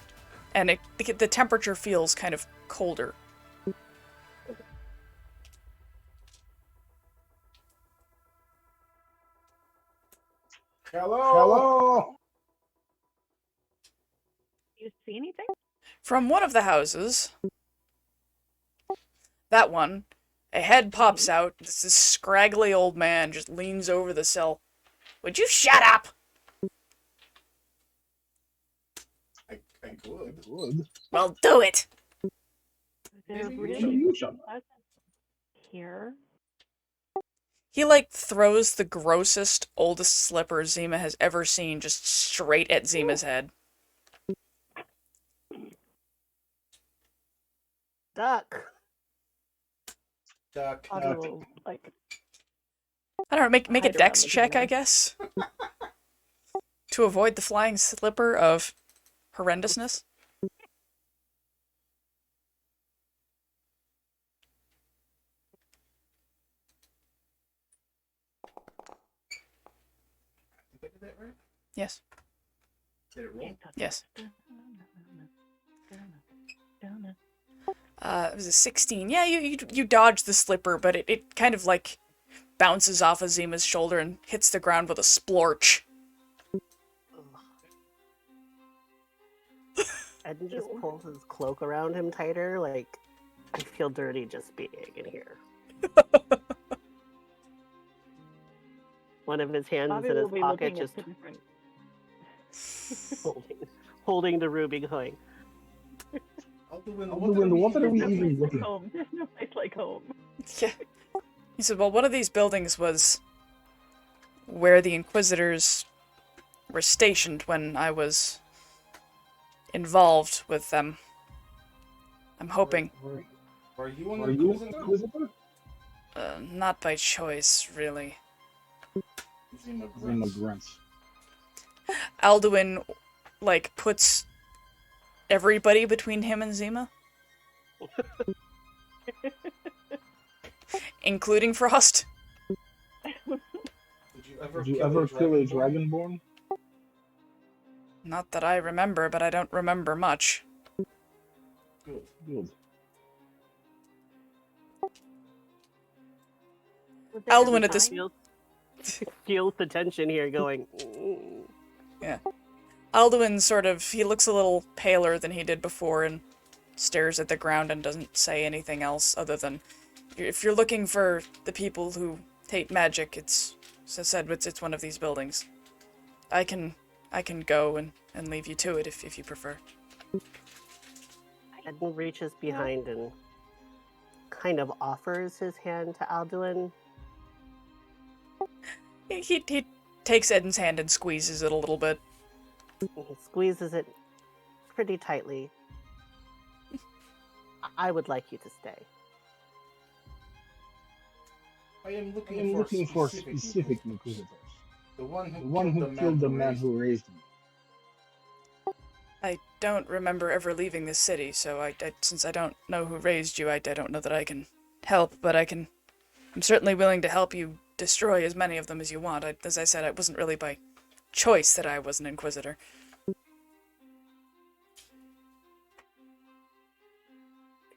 And the temperature feels kind of colder. Hello. Hello! Do you see anything? From one of the houses, that one, a head pops out. This scraggly old man just leans over the sill. Would you shut up? I could. Good. Well, do it. They're Maybe you really should. You shut up. pleasant here. He, like, throws the grossest, oldest slipper Zima has ever seen just straight at Zima's head. Duck. Duck. Audio, like, I don't know, make a hide around dex the check, corner. I guess? To avoid the flying slipper of horrendousness? Did I do that right? Yes. Did it roll? Yes. It was a 16. Yeah, you dodge the slipper, but it kind of, like, bounces off of Zima's shoulder and hits the ground with a splorch. Ed just pulls his cloak around him tighter, like, I feel dirty just being in here. One of his hands Bobby in will his be pocket, looking at just the different. holding the ruby going. Alduin, What are we There's no even place looking like at? home. There's no place like home. Yeah. He said, well, one of these buildings was where the Inquisitors were stationed when I was involved with them. I'm hoping. Are you an Are you Inquisitor? Inquisitor? Not by choice, really. Zima Zima grunts. grunts. Alduin, like, puts everybody between him and Zima. Including Frost. Did Did you ever kill a dragonborn? Not that I remember, but I don't remember much. Good. Good. Alduin at this... Feels the tension here going. Yeah. Alduin sort of... He looks a little paler than he did before and stares at the ground and doesn't say anything else other than... If you're looking for the people who hate magic, it's... As I said, it's one of these buildings. I can go and leave you to it if you prefer. Edmund reaches behind and kind of offers his hand to Alduin. He takes Eden's hand and squeezes it a little bit. He squeezes it pretty tightly. I would like you to stay. I am I am looking for specific Inquisitors. The one who killed the man who raised me. I don't remember ever leaving this city, so since I don't know who raised you, I don't know that I can help, but I'm certainly willing to help you destroy as many of them as you want. As I said, it wasn't really by choice that I was an Inquisitor.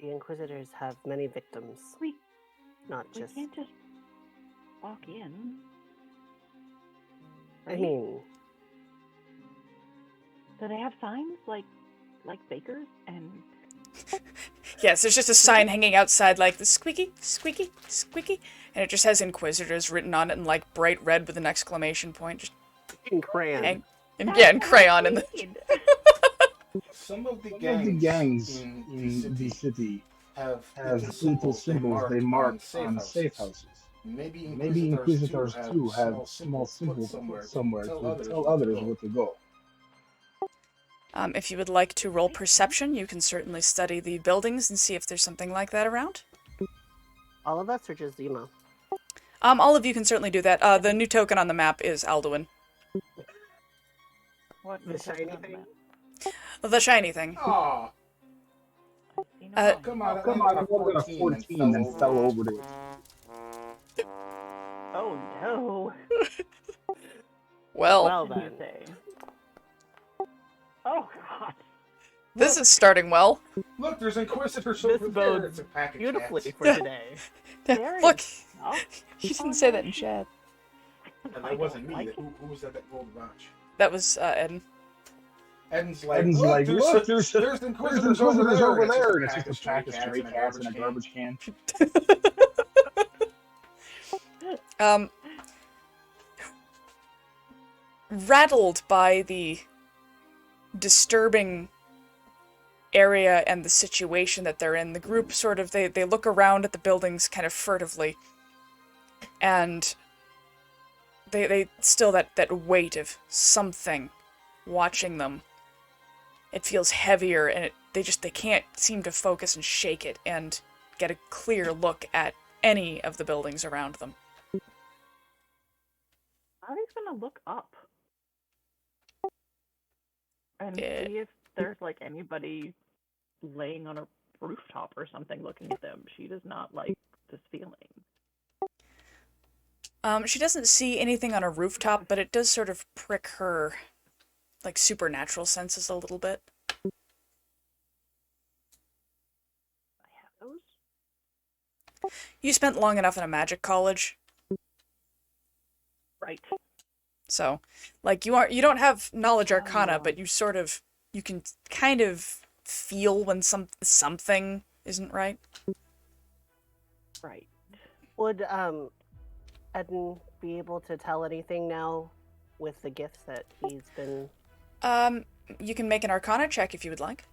The Inquisitors have many victims, We not we just. can't just walk in. I Right? mean, Do they have signs like bakers and Yes, there's just a sign hanging outside like the squeaky, squeaky, squeaky, and it just has Inquisitors written on it in like bright red with an exclamation point. Just in crayon. hang, and That's yeah, in what I crayon in the. mean. Some of the Some of gangs, the gangs in the city have have little symbols they mark on safe houses. Maybe Maybe Inquisitors too have small symbols symbols put somewhere somewhere to tell others where to go. If you would like to roll perception, you can certainly study the buildings and see if there's something like that around. All of us, or just Zima? All of you can certainly do that. The new token on the map is Alduin. What The is shiny on the thing? map? The shiny thing. Aw, I've seen 'em Uh, all. come on, Come on, I rolled a 14 and fell over it. Oh no. Well, Well What did you then. say? Oh God. this is starting well. Look, there's Inquisitors This over there. bodes It's a pack of beautifully cats. for today. Very Look, well. you didn't Oh, say no, that in she- chat. And I that wasn't don't me. like it. Who was that rolled a bunch? That was Eden. Eden's like, Eden's look, like, look, there's there's Inquisitors Inquisitors over and there, and it's it's just a pack of stray cats in a garbage can. Rattled by the disturbing area and the situation that they're in, the group sort of, they look around at the buildings kind of furtively, and they still that weight of something watching them. It feels heavier, and they can't seem to focus and shake it and get a clear look at any of the buildings around them. Ari's gonna look up and Yeah. see if there's like anybody laying on a rooftop or something looking at them. She does not like this feeling. She doesn't see anything on a rooftop, but it does sort of prick her, like, supernatural senses a little bit. I have those. You spent long enough in a magic college, Right. so, like, you don't have knowledge Oh, arcana, no. but you can kind of feel when something isn't right. Right. Would Eden be able to tell anything now with the gifts that he's been? You can make an arcana check if you would like.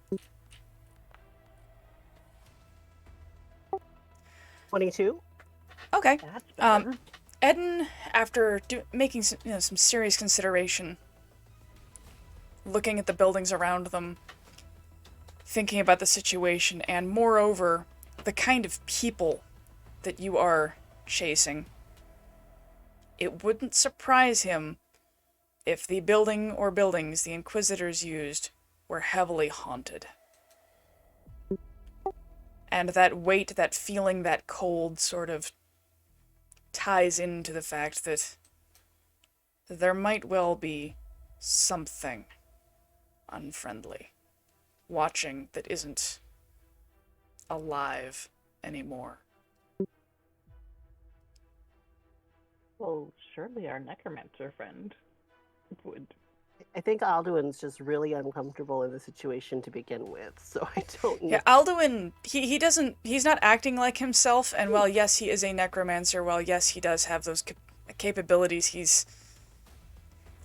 22? Okay. That's better. Eden, after making some serious consideration, looking at the buildings around them, thinking about the situation, and moreover, the kind of people that you are chasing, it wouldn't surprise him if the building or buildings the Inquisitors used were heavily haunted. And that weight, that feeling, that cold sort of ties into the fact that there might well be something unfriendly watching that isn't alive anymore. Well, surely our necromancer friend would. I think Alduin's just really uncomfortable in the situation to begin with, so I don't know. Yeah, Alduin, he's not acting like himself, and while yes, he is a necromancer, while yes, he does have those capabilities, he's,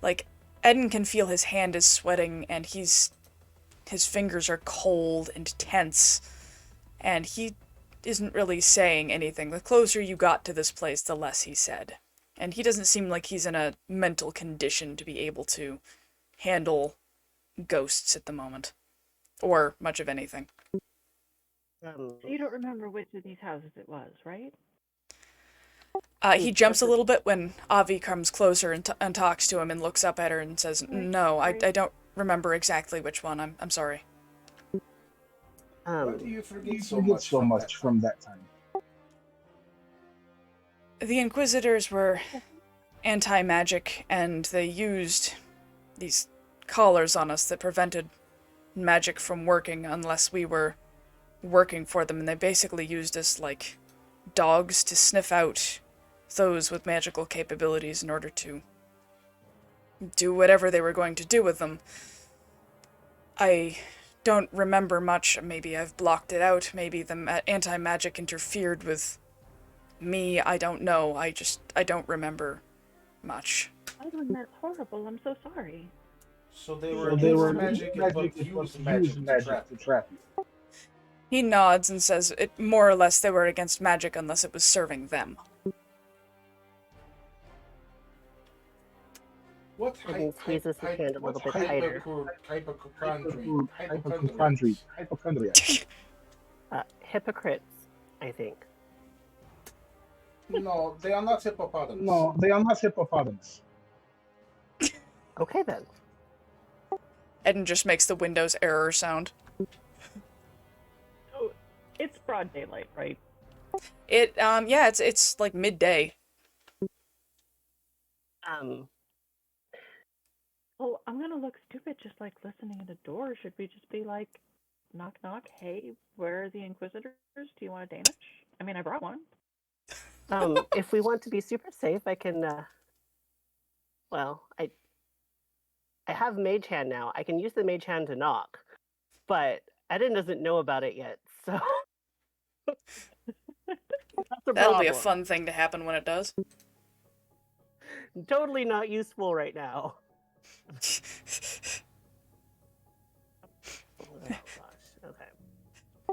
like, Eden can feel his hand is sweating, and his fingers are cold and tense, and he isn't really saying anything. The closer you got to this place, the less he said. And he doesn't seem like he's in a mental condition to be able to handle ghosts at the moment. Or much of anything. So you don't remember which of these houses it was, right? He jumps a little bit when Avi comes closer and talks to him and looks up at her and says, "No, I don't remember exactly which one. I'm sorry." Why do you You forget forget so much from that time. The Inquisitors were anti-magic, and they used these collars on us that prevented magic from working unless we were working for them, and they basically used us like dogs to sniff out those with magical capabilities in order to do whatever they were going to do with them. I don't remember much. Maybe I've blocked it out. Maybe the anti-magic interfered with me. I don't know. I don't remember much. Edwin, that's horrible. I'm so sorry. So they were So they against were magic, but used magic to trap to you. trap you. He nods and says it more or less they were against magic unless it was serving them. What Edwin squeezes his hand a little bit tighter. Hypochondria. Hypocrites, I think. No, they are not hippopotamus. No, they are not hippopotamus. Okay then. Eden just makes the Windows error sound. So it's broad daylight, right? Yeah, it's like midday. Well, I'm gonna look stupid just like listening at a door. Should we just be like, knock knock, hey, where are the Inquisitors? Do you want a Danish? I mean, I brought one. If we want to be super safe, I can, well, I have Mage Hand now. I can use the Mage Hand to knock, but Eden doesn't know about it yet, so... That'll be a fun thing to happen when it does. Totally not useful right now. Oh gosh, okay.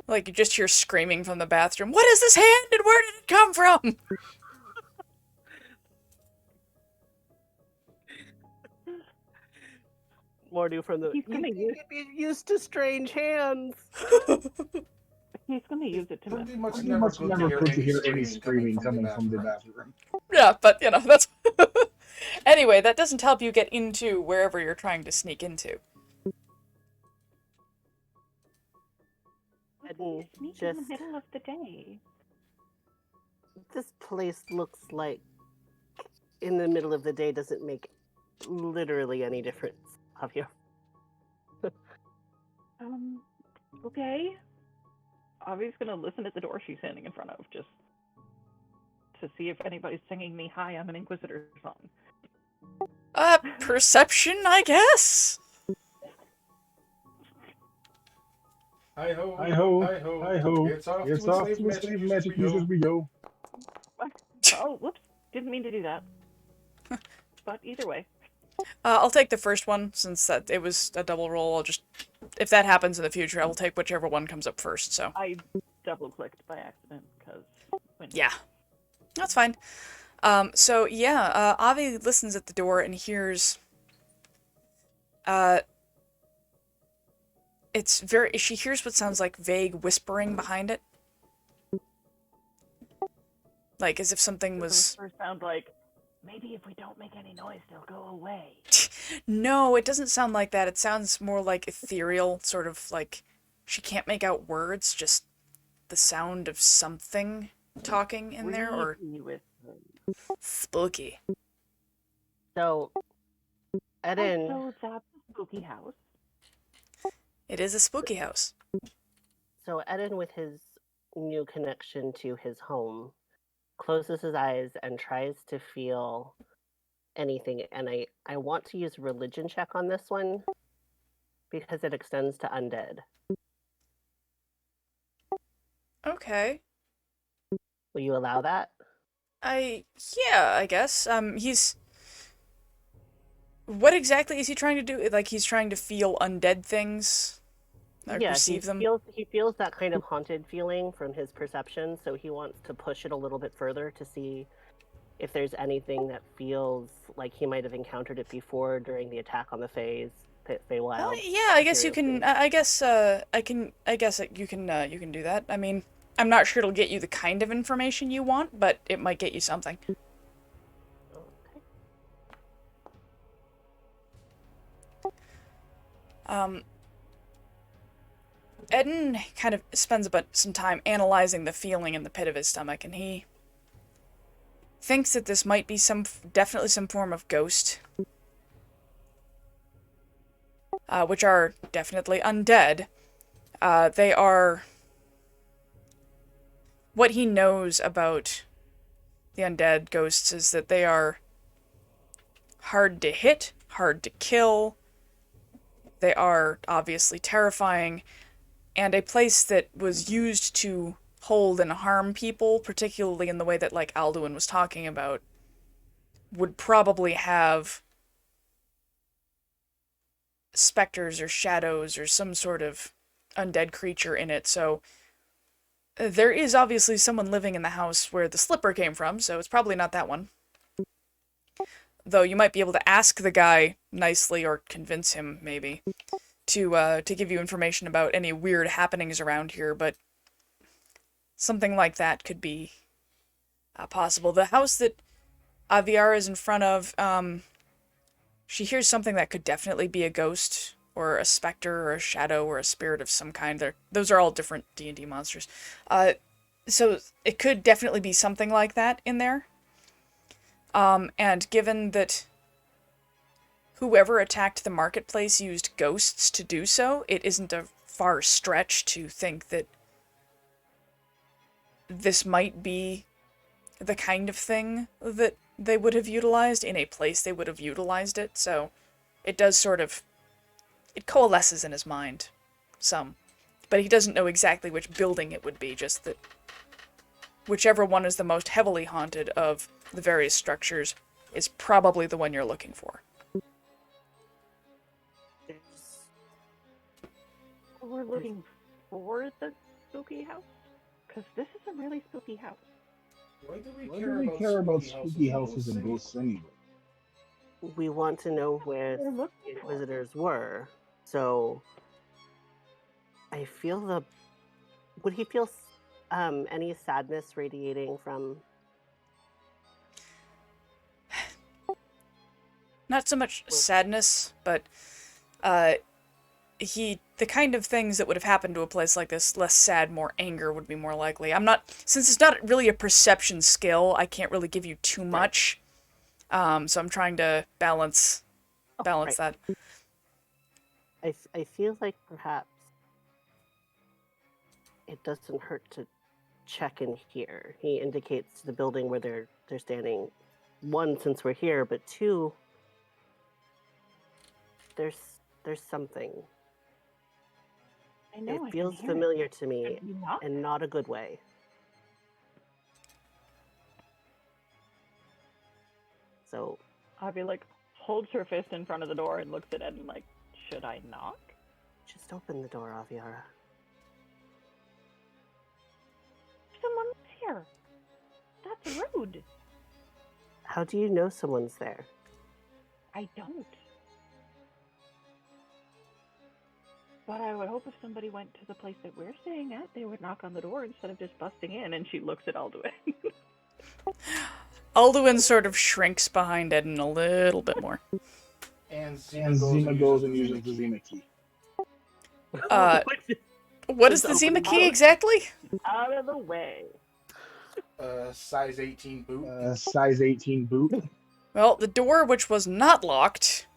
Like, you just hear screaming from the bathroom, "What is this hand and where did it come from?" Mordu from the... He's gonna use... Be used to strange hands! He's gonna use it to mess. Pretty much Never good to hear any screaming coming from the bathroom. Yeah, but, you know, that's... Anyway, that doesn't help you get into wherever you're trying to sneak into. Eden Sneak just... in the middle of the day. This place looks like in the middle of the day doesn't make literally any difference, Javier. Okay. Avi's gonna listen at the door she's standing in front of, just to see if anybody's singing me "Hi, I'm an Inquisitor" song. Perception, I guess? Hi ho, Hi ho, hi ho, hi ho. It's off It's to off a to a slave magic use as we go. Oh, whoops. Didn't mean to do that. But either way. I'll take the first one, since it was a double roll. I'll just... If that happens in the future, I will take whichever one comes up first, so... I double-clicked by accident, because... Yeah. That's fine. So, yeah, Avi listens at the door and hears... She hears what sounds like vague whispering behind it. Like, as if something was... Whispers sound like, maybe if we don't make any noise, they'll go away. No, it doesn't sound like that. It sounds more like ethereal, sort of like she can't make out words, just the sound of something talking in there, or spooky. So, Eden... So that's a spooky house. It is a spooky house. So Eden, with his new connection to his home, closes his eyes and tries to feel anything. And I want to use religion check on this one because it extends to undead. Okay. Will you allow that? Yeah, I guess. What exactly is he trying to do? Like, he's trying to feel undead things? Or Yeah, perceive them? He feels that kind of haunted feeling from his perception, so he wants to push it a little bit further to see if there's anything that feels like he might have encountered it before during the attack on the Feywild. Yeah, I guess you can. I guess you can do that. I mean, I'm not sure it'll get you the kind of information you want, but it might get you something. Okay. Eden kind of spends some time analyzing the feeling in the pit of his stomach, and he thinks that this might be definitely some form of ghost, which are definitely undead. They are... What he knows about the undead ghosts is that they are hard to hit, hard to kill. They are obviously terrifying, and a place that was used to hold and harm people, particularly in the way that, like, Alduin was talking about, would probably have specters or shadows or some sort of undead creature in it, so there is obviously someone living in the house where the slipper came from, so it's probably not that one. Though you might be able to ask the guy nicely, or convince him, maybe, to give you information about any weird happenings around here, but something like that could be possible. The house that Aviara is in front of, she hears something that could definitely be a ghost, or a specter, or a shadow, or a spirit of some kind. Those are all different D&D monsters. So it could definitely be something like that in there. And given that whoever attacked the marketplace used ghosts to do so, it isn't a far stretch to think that this might be the kind of thing that they would have utilized in a place they would have utilized it, so it does sort of... It coalesces in his mind, some. But he doesn't know exactly which building it would be, just that whichever one is the most heavily haunted of the various structures is probably the one you're looking for. We're looking for the spooky house? Because this is a really spooky house. Why do we Why do we care about spooky houses and ghosts anyway? We want to know where We're the looking for. Inquisitors were. So I feel would he feel any sadness radiating from... Not so much sadness, but the kind of things that would have happened to a place like this, less sad, more anger would be more likely. Since it's not really a perception skill, I can't really give you too much. So I'm trying to balance right. that. I feel like perhaps it doesn't hurt to check in here. He indicates the building where they're standing. One, since we're here, but two, there's something. I know. It I feels can hear familiar it. to me, Have you not? and not a good way. So Avi holds her fist in front of the door and looks at Ed and should I knock? just open the door, Aviara. Someone's here. That's rude. How do you know someone's there? I don't. But I would hope if somebody went to the place that we're staying at, they would knock on the door instead of just busting in. And she looks at Alduin. Alduin sort of shrinks behind Eden a little bit more. And Zima goes and uses the Zima key. What is the Zima key exactly? Out of the way. Size 18 boot. Size 18 boot. Well, the door, which was not locked,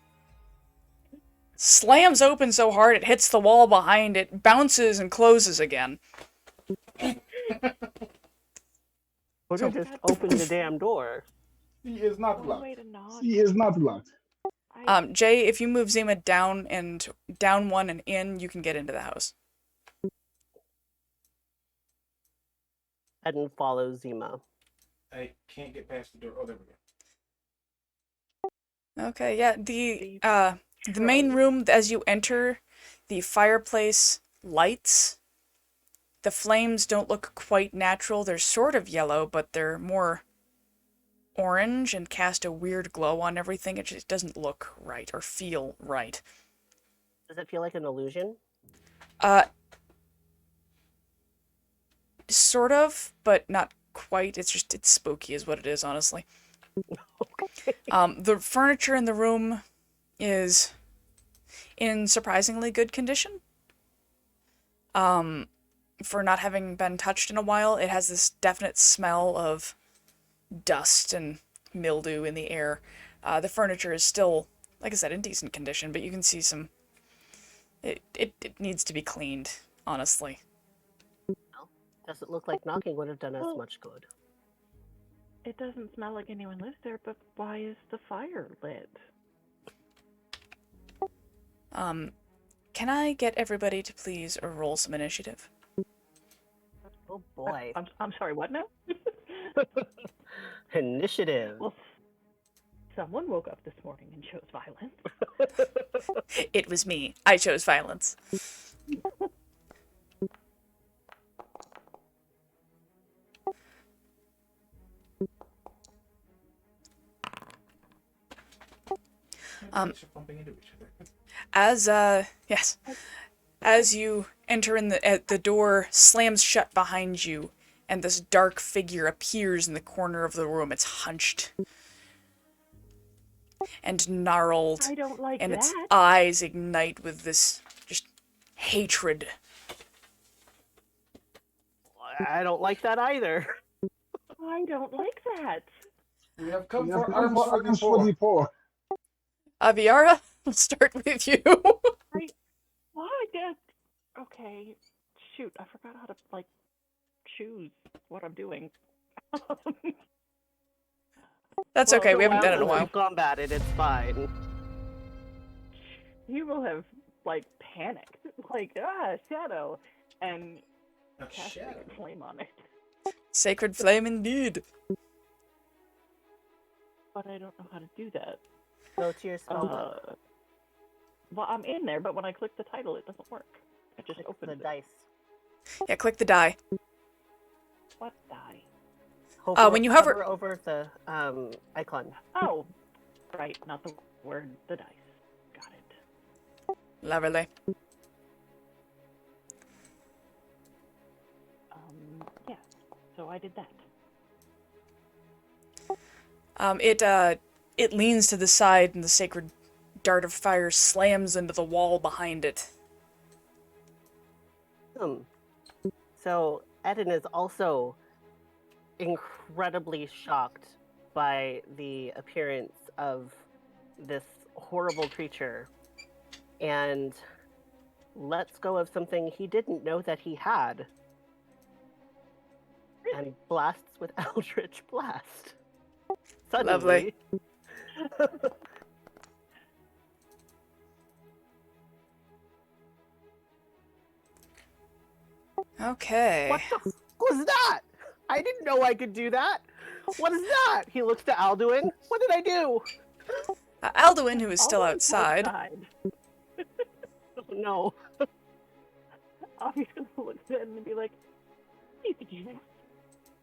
slams open so hard it hits the wall behind it, bounces, and closes again. Or to just open the damn door. He is not Oh, locked. way to knock. He is not locked. Jay, if you move Zima down one and in, you can get into the house. Eden follows Zima. I can't get past the door. Oh, there we go. Okay, yeah, the main room, as you enter, the fireplace lights. The flames don't look quite natural. They're sort of yellow, but they're more orange and cast a weird glow on everything. It just doesn't look right or feel right. Does it feel like an illusion? Sort of, but not quite. It's spooky is what it is, honestly. Okay. The furniture in the room is in surprisingly good condition. For not having been touched in a while, it has this definite smell of dust and mildew in the air. The furniture is still, like I said, in decent condition, but you can see some... It needs to be cleaned, honestly. Doesn't look like knocking would have done us Well- much good. It doesn't smell like anyone lives there, but why is the fire lit? Can I get everybody to please roll some initiative? Oh boy. I'm sorry, what now? Initiative. Well, someone woke up this morning and chose violence. It was me. I chose violence. Thanks for bumping into each other. As you enter the door slams shut behind you, and this dark figure appears in the corner of the room. It's hunched and gnarled, I don't like and that. its eyes ignite with this just hatred. I don't like that either. I don't like that. We have come We for have come arms for for the arms for poor. the poor. Aviara, we'll start with you. Why did? Okay, shoot, I forgot how to like choose what I'm doing. That's Well, okay, so we haven't why done it in a would while. We've combated, it's fine. You will have like panicked, like shadow, and A cast shadow. Sacred Flame on it. Sacred flame indeed. But I don't know how to do that. Go to your spell book. Well, I'm in there, but when I click the title, it doesn't work. It just Click opens the it. dice. Yeah, click the die. What die? When you hover- over the icon. Oh, right, not the word, the dice. Got it. Lovely. Yeah. So I did that. It leans to the side, and the sacred dart of fire slams into the wall behind it. So Eden is also incredibly shocked by the appearance of this horrible creature and lets go of something he didn't know that he had and blasts with Eldritch Blast. Suddenly. Lovely. Okay. What the f- was that? I didn't know I could do that. What is that? He looks to Alduin. What did I do? Alduin, who is still I'll go outside, Oh, no. Avi's gonna look at it and be like, "You could do that."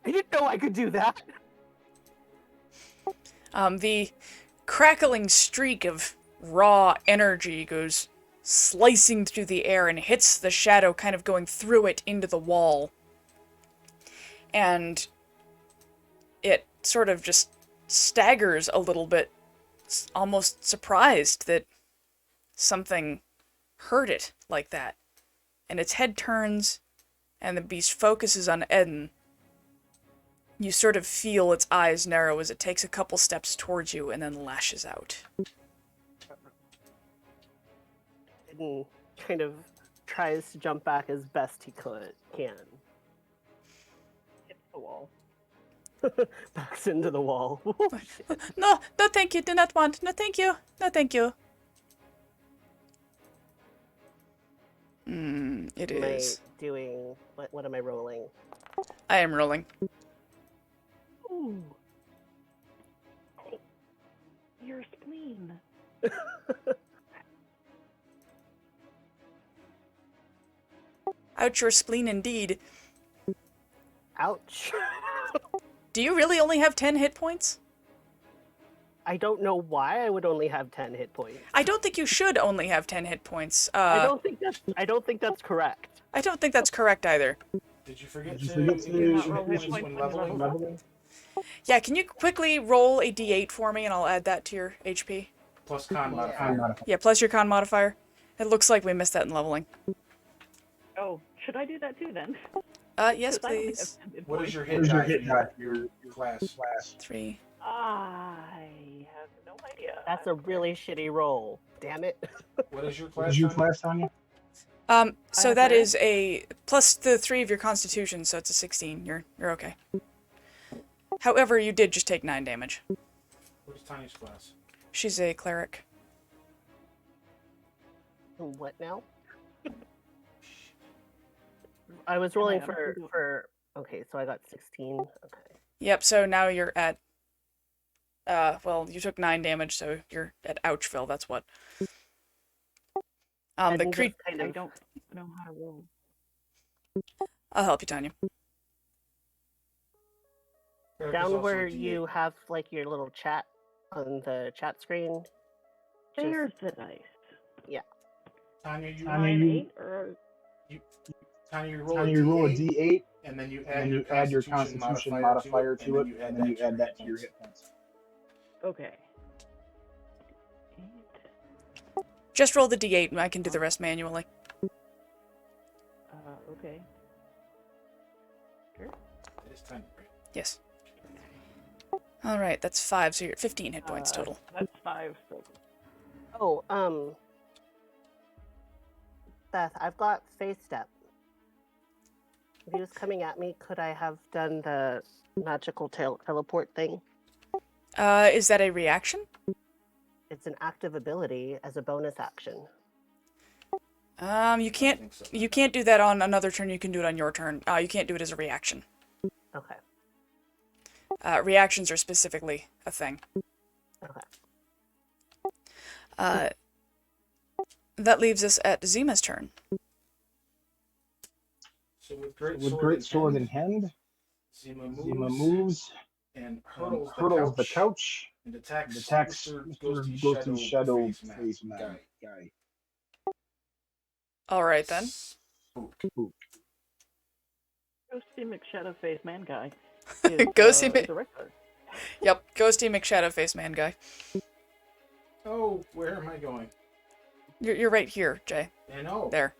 I didn't know I could do that. the crackling streak of raw energy goes slicing through the air and hits the shadow, kind of going through it into the wall. And it sort of just staggers a little bit, almost surprised that something hurt it like that. And its head turns, and the beast focuses on Eden. You sort of feel its eyes narrow as it takes a couple steps towards you and then lashes out. And kind of tries to jump back as best he can. Hits the wall. Backs into the wall. No, no thank you, do not want. No thank you, no thank you. It Am I is. doing... What am I rolling? I am rolling. Ooh. Your spleen. Ouch, your spleen indeed. Ouch. Do you really only have 10 hit points? I don't know why I would only have 10 hit points. I don't think you should only have 10 hit points. I don't think that's correct. I don't think that's correct either. Did you forget Did you to forget to engage not your roll hit hit points points when when you leveling? level Yeah, can you quickly roll a d8 for me and I'll add that to your HP? Plus con modifier. Yeah, plus your con modifier. It looks like we missed that in leveling. Oh, should I do that too then? Yes, 'Cause I only have please. 10 hit What is points. your What hit is your die hit for die your class? 3. I have no idea. That's a really shitty roll. Damn it. What is your What class? is your Tanya? class, Tanya? So have that where? is a plus the 3 of your constitution, so it's a 16. You're okay. However, you did just take 9 damage. What is Tanya's class? She's a cleric. What now? I was rolling I honestly don't- for. Okay, so I got 16. Okay. Yep, so now you're at well, you took 9 damage, so you're at Ouchville, that's what. The And just creature kind I of don't know how to roll. I'll help you, Tanya. Cleric is down also where a D8. you have like your little chat on the chat screen. There's the dice. Tanya, you Tanya, 9, you- 8, or Tanya, you roll Tanya, a you roll a D8, D8, and then you and add then your you add your Constitution Constitution modifier to it, and and then you add that to your hit hit points. okay. 8. Just roll the d8 and I can do the rest manually. Okay. Sure. It is Tanya, right? Yes. Alright, that's 5, so you're at 15 hit points total. That's 5. So Oh, Beth, I've got Face Step. If he was coming at me, could I have done the magical teleport thing? Is that a reaction? It's an active ability as a bonus action. You I can't think so. you can't do that on another turn, you can do it on your turn. You can't do it as a reaction. Okay. Reactions are specifically a thing. Okay. That leaves us at Zima's turn. So with Great sword in hand, Zima Zima moves moves and and hurdles the couch and attacks, and attacks Mr. Mr. Ghosty Ghosty Shadow Face Man Face Man guy. Alright then. Spook. Ghosty McShadowface man guy. Ghosty Is a regular. Yep, Ghosty McShadowface man guy. Oh, where am I going? You're right here, Jay. I know. There.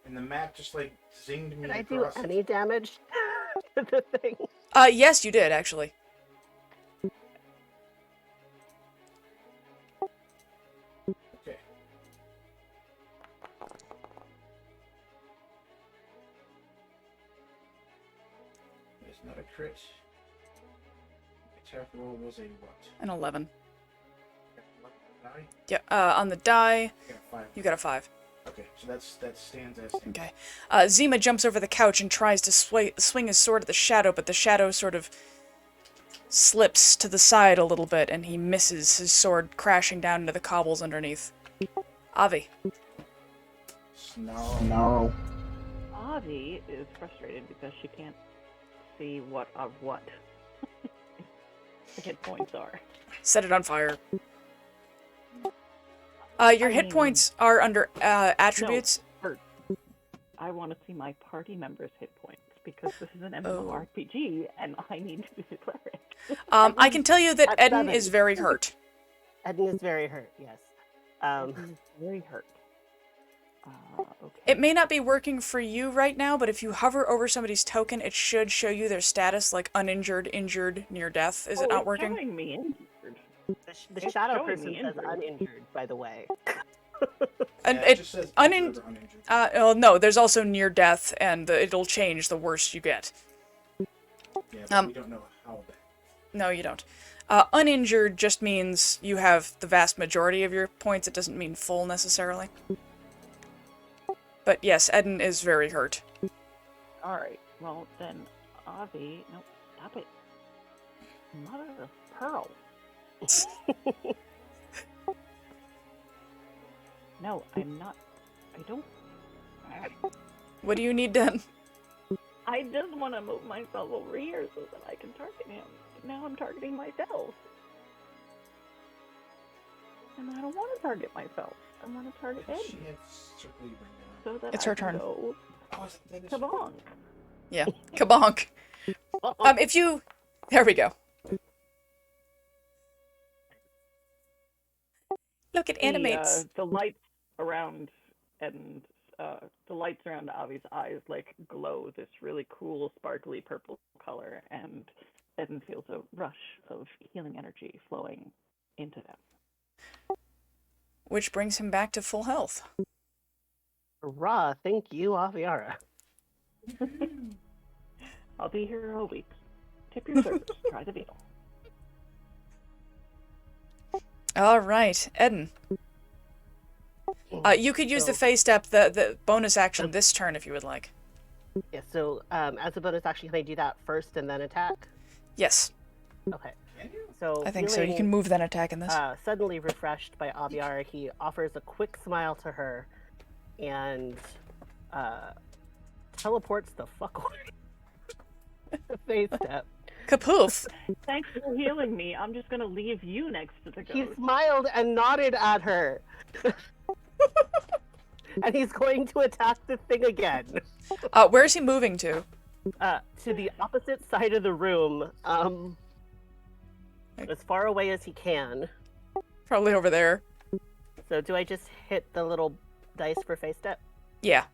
And the map just like zinged me Did I do across. any damage to the thing? Yes, you did, actually. Okay. It's not a crit. Attack roll was a what? An 11. Die? Yeah, on the die, I got a 5. you got a 5. Okay, so that stands as stands. Okay. Zima jumps over the couch and tries to swing his sword at the shadow, but the shadow sort of slips to the side a little bit, and he misses, his sword crashing down into the cobbles underneath. Avi. Snarl. Avi is frustrated because she can't see what the hit points are. Set it on fire. Your hit points are under attributes. No, I want to see my party members' hit points because this is an MMORPG and I need to be the cleric. I can tell you that At Eden 7. is very hurt. Eden is very hurt, yes. He's very hurt. Okay. It may not be working for you right now, but if you hover over somebody's token, it should show you their status, like uninjured, injured, near death. Is it not working? Showing me injured. The It's shadow showing person me says injured. uninjured, by the way. And Yeah, it just says injured or uninjured. well, no, there's also near death, and it'll change the worse you get. Yeah, but we don't know how bad. No, you don't. Uninjured just means you have the vast majority of your points. It doesn't mean full necessarily. But yes, Eden is very hurt. Alright, well then, Avi, no, stop it. Mother of pearl. No, I'm not. I don't. What do you need done? I just want to move myself over here so that I can target him. But now I'm targeting myself. And I don't want to target myself. I want to target Ed She had circly bring down. so that It's I her can turn. go Oh, that is kabonk. Yeah, kabonk. If you... There we go. Look, it animates. The lights around Eden's the lights around Avi's eyes like glow this really cool, sparkly purple color, and Eden feels a rush of healing energy flowing into them. Which brings him back to full health. Hurrah! Thank you, Aviara. I'll be here all week. Tip your service. Try the veal. All right, Eden. You could use the phase step, the bonus action this turn if you would like. Yeah, so as a bonus action, can I do that first and then attack? Yes, Okay. So I think so. You feeling, can move then attack in this. Suddenly refreshed by Aviara, he offers a quick smile to her and teleports the fuck away. The phase step. Kapoof! Thanks for healing me. I'm just gonna leave you next to the ghost. He smiled and nodded at her. And he's going to attack the thing again. Where's he moving to? To the opposite side of the room. As far away as he can. Probably over there. So do I just hit the little dice for phase step? Yeah.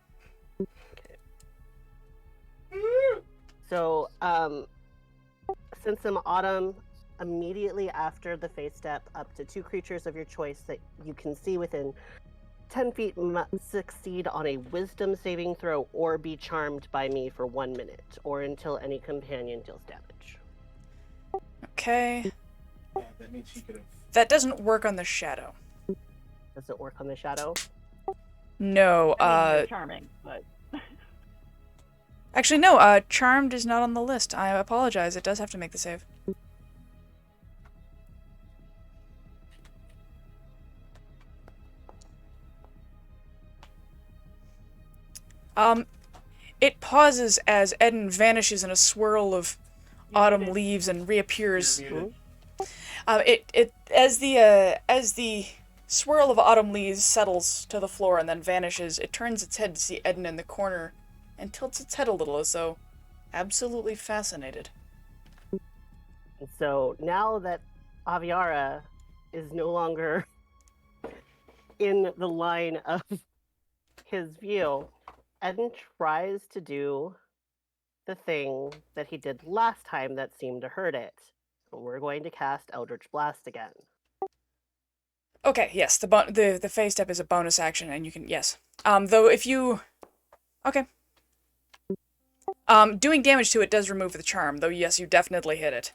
So, since I'm autumn, immediately after the phase step, up to 2 creatures of your choice that you can see within 10 feet must succeed on a wisdom saving throw or be charmed by me for 1 minute, or until any companion deals damage. Okay. Yeah, that means he could have. That doesn't work on the shadow. Does it work on the shadow? No, I mean, you're charming, but actually no, charmed is not on the list. I apologize, it does have to make the save. It pauses as Eden vanishes in a swirl of autumn leaves and reappears. You're muted. As the swirl of autumn leaves settles to the floor and then vanishes, it turns its head to see Eden in the corner and tilts its head a little as though absolutely fascinated. And so now that Aviara is no longer in the line of his view, Eden tries to do the thing that he did last time that seemed to hurt it. So we're going to cast Eldritch Blast again. Okay, yes, the phase step is a bonus action, and you can, yes. Though if you... Okay. Doing damage to it does remove the charm, though yes, you definitely hit it.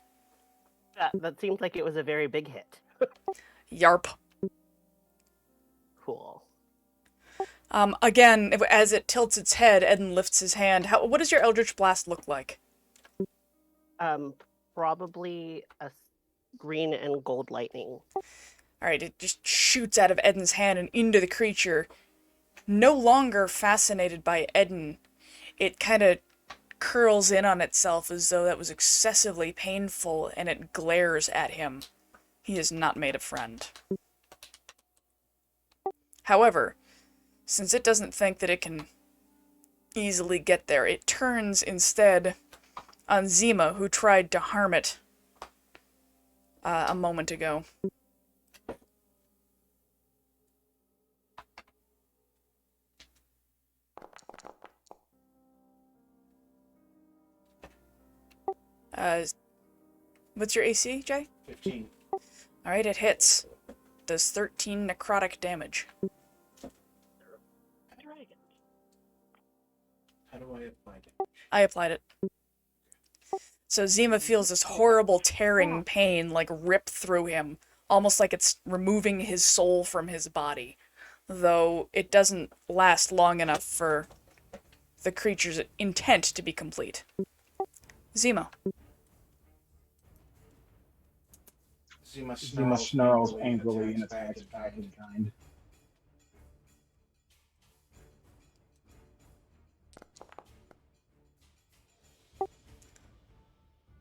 That seems like it was a very big hit. Yarp. Cool. Again, as it tilts its head, Eden lifts his hand. What does your Eldritch Blast look like? Probably a green and gold lightning. Alright, it just shoots out of Eden's hand and into the creature. No longer fascinated by Eden, it kind of curls in on itself as though that was excessively painful, and it glares at him. He has not made a friend. However, since it doesn't think that it can easily get there, it turns instead on Zima, who tried to harm it a moment ago. What's your AC, Jay? 15. Alright, it hits. Does 13 necrotic damage. How do I apply it? I applied it. So Zima feels this horrible tearing pain like rip through him, almost like it's removing his soul from his body, though it doesn't last long enough for the creature's intent to be complete. Zima. Zima Zima snarls angrily and attacks back in kind.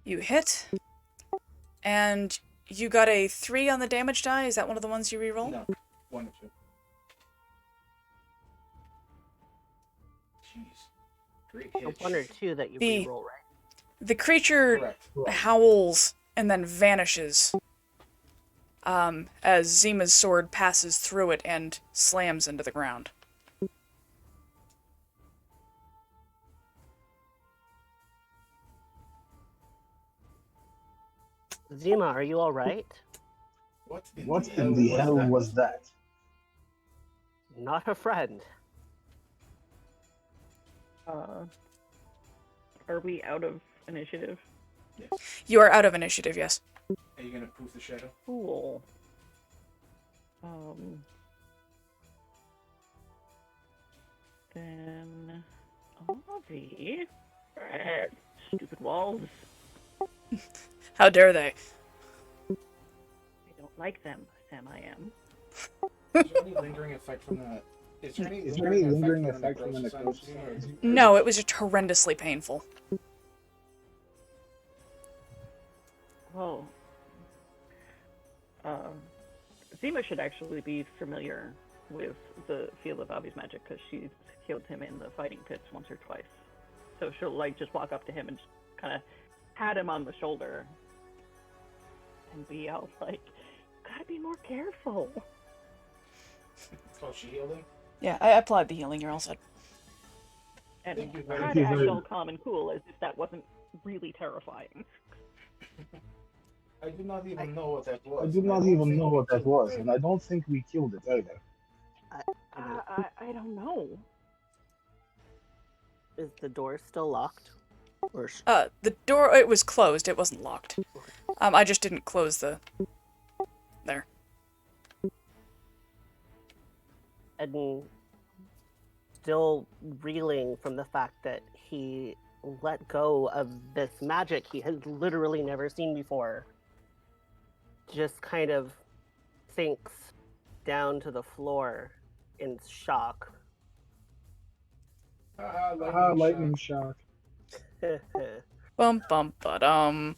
You hit, and you got a 3 on the damage die. Is that one of the ones you reroll? No, 1 or 2. Jeez. Great hit. 1 or 2 that you The- reroll, right? The creature Correct. howls and then vanishes as Zima's sword passes through it and slams into the ground. Zima, are you alright? What in the hell was that? Not a friend. Are we out of initiative? You are out of initiative, yes. Are you gonna proof the shadow? Cool. Then Avi. Stupid walls. How dare they? I don't like them, Sam. I am. Is there any lingering effect from the? Is there any lingering effect from the necrosis? No, it was just horrendously painful. Well, Zima should actually be familiar with the field of Avi's magic because she's healed him in the fighting pits once or twice. So she'll like just walk up to him and just kind of pat him on the shoulder and be all like, "Gotta be more careful." Oh, she healed him? Yeah, I applied the healing, you're all set. And Thank you very try much. to act all calm and cool as if that wasn't really terrifying. I do not even know what that was. I do not even know what that was, and I don't think we killed it either. I don't know. Is the door still locked? Or The door, it was closed, it wasn't locked. I just didn't close the... there. and still reeling from the fact that he let go of this magic he has literally never seen before, just kind of sinks down to the floor in shock. Lightning shock. Bum bum ba-dum.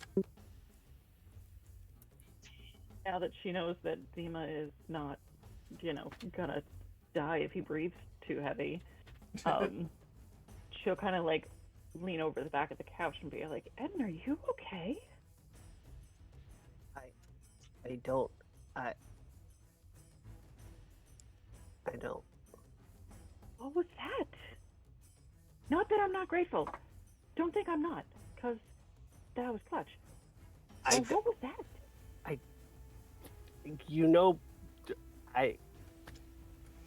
Now that she knows that Zima is not, gonna die if he breathes too heavy, she'll kind of like lean over the back of the couch and be like, "Eden, are you okay?" I don't. What was that? Not that I'm not grateful. Don't think I'm not, because that was clutch. What was that?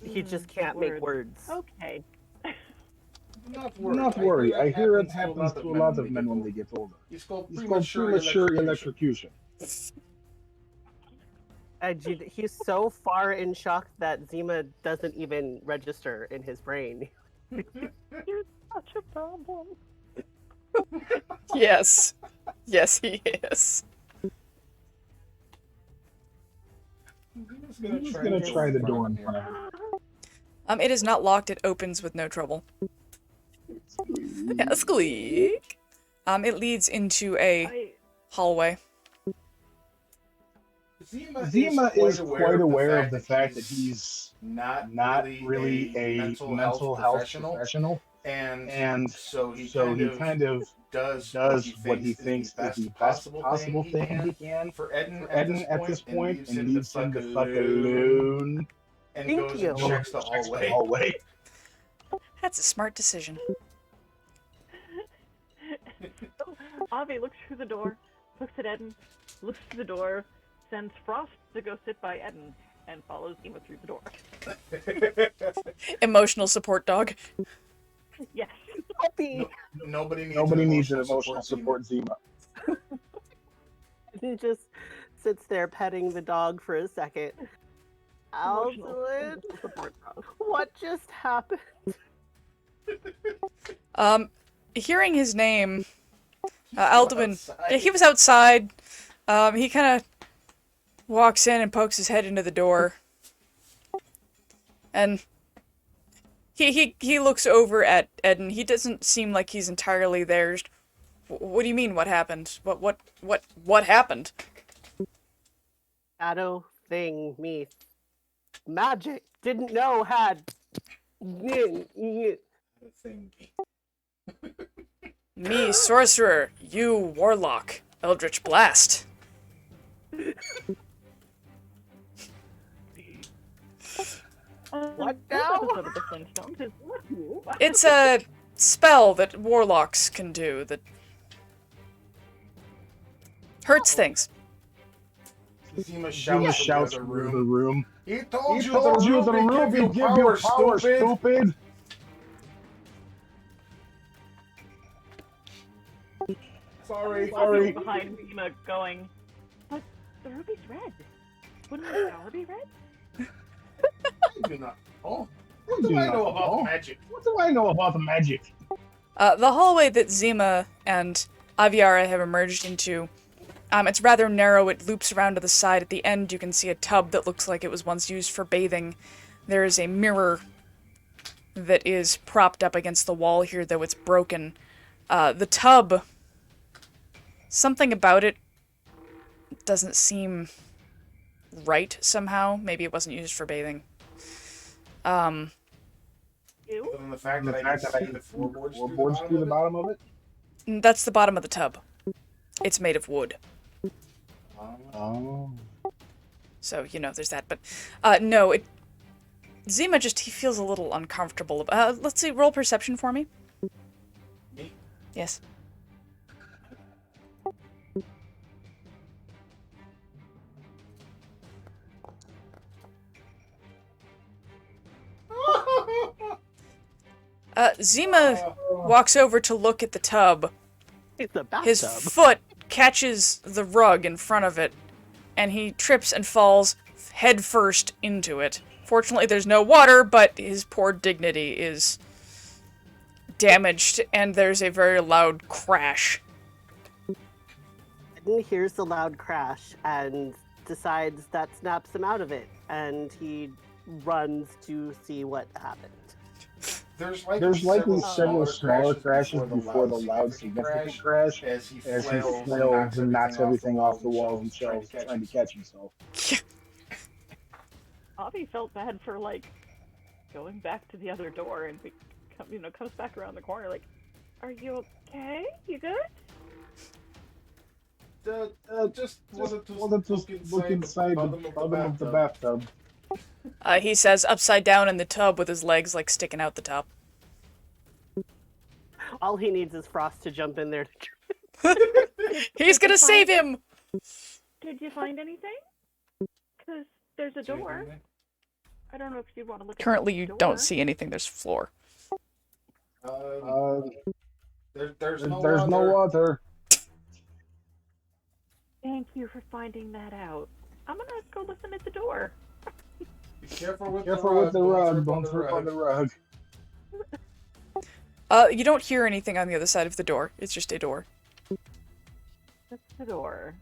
He just can't make words. Okay. Do Not worry, I hear it happens to a lot of men when they get older. It's called It's called premature electrocution. He's so far in shock that Zima doesn't even register in his brain. You're such a problem. Yes. Yes, he is. I'm just gonna try the door in front of her. It is not locked, it opens with no trouble. Yeah, squeak. It leads into a hallway. Zima is quite aware of the fact that he's not really a mental health professional, and so he kind of does what he thinks is the best possible thing he can for Eden at this point, and leaves him the fuck alone. And goes and checks the hallway. That's a smart decision. Avi looks through the door, looks at Eden, looks through the door, sends Frost to go sit by Eden, and follows Zima through the door. Emotional support dog. Yes. Nobody needs an emotional support Zima. He just sits there petting the dog for a second. Aldwin, what just happened? Hearing his name, Aldwin, he was outside. He kind of walks in and pokes his head into the door. And he looks over at Eden. He doesn't seem like he's entirely there. Just, what do you mean, what happened? What happened? Shadow thing, me. Magic. Didn't know had. Me, sorcerer. You, warlock. Eldritch Blast. What now? It's a spell that warlocks can do that hurts things. Zima Zima shouts shouts from from the the other other room. room. He He told you told you the the ruby ruby give you power, stupid! Sorry. Sorry. Behind Zima going, but the ruby's red. Wouldn't the flower be red? I do not. Oh, what do I know about magic? What do I know about the magic? The hallway that Zima and Aviara have emerged into, it's rather narrow. It loops around to the side. At the end, you can see a tub that looks like it was once used for bathing. There is a mirror that is propped up against the wall here, though it's broken. The tub, something about it doesn't seem right somehow. Maybe it wasn't used for bathing. You? Other than the fact that I can see the floorboards through the bottom of it. That's the bottom of the tub. It's made of wood. Oh. So, there's that. But, no, Zima he feels a little uncomfortable. Let's see, roll perception for me. Me? Yes. Zima walks over to look at the tub. It's a bathtub. His foot catches the rug in front of it, and he trips and falls head first into it. Fortunately, there's no water, but his poor dignity is damaged, and there's a very loud crash. He hears the loud crash and decides that snaps him out of it, and he runs to see what happened. There's likely several smaller crashes before the loud significant crash as he flails flails and knocks everything off the walls and shelves trying to catch himself. Avi felt bad for, going back to the other door and, comes back around the corner are you okay? You good? Just Wanted to look inside the bottom of the bathtub. He says upside down in the tub with his legs, sticking out the top. All he needs is Frost to jump in there. He's gonna save him! Did you find anything? Because there's a door. I don't know if you'd want to look Currently, at the you door. don't see anything. There's floor. There's no water. Thank you for finding that out. I'm gonna go listen at the door. Be careful with the rug. Don't trip on the rug. You don't hear anything on the other side of the door. It's just a door. That's the door.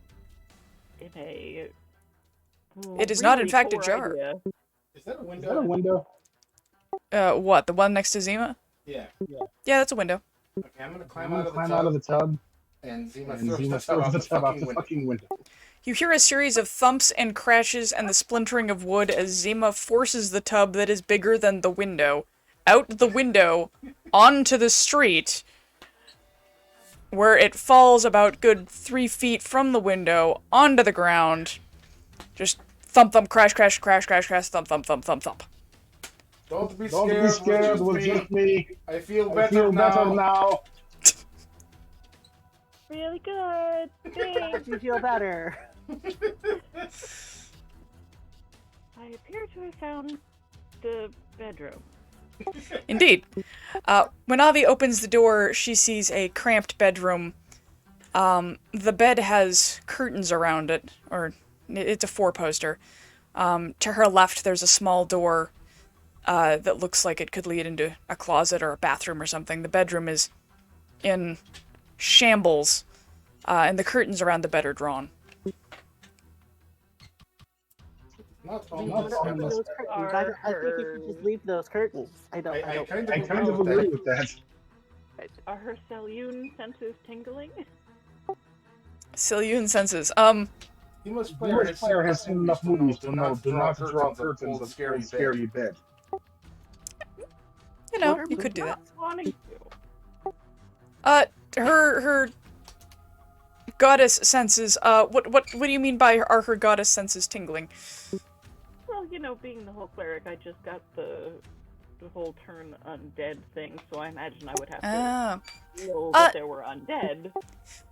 In a... It is not, in really fact, poor ajar. idea. Is that a window? Is that a window? What? The one next to Zima? Yeah. Yeah, that's a window. Okay, I'm gonna climb I'm out gonna climb out of the tub. and Zima And throws Zima the tub throws the tub out the window. fucking window. You hear a series of thumps and crashes and the splintering of wood as Zima forces the tub that is bigger than the window out the window onto the street, where it falls about good 3 feet from the window onto the ground. Just thump, thump, crash, crash, crash, crash, crash, thump, thump, thump, thump, thump. Don't be Don't scared. be scared. It was just me. I feel I better feel better now. now. Really good. Thanks. You feel better. I appear to have found the bedroom. Indeed. When Avi opens the door, she sees a cramped bedroom. The bed has curtains around it, or it's a four-poster. To her left, there's a small door that looks like it could lead into a closet or a bathroom or something. The bedroom is in shambles, and the curtains around the bed are drawn. Not Leave almost. those curtains. I think you should just leave those curtains. I kind of agree with that. Are her Selyun senses tingling? Selyun senses. He must The player player has seen enough movies to know do not draw curtains of scary bed. You know, you could do that. Not wanting to. Her goddess senses, what do you mean by are her goddess senses tingling? Well, being the whole cleric, I just got the whole turn undead thing, so I imagine I would have to know that there were undead.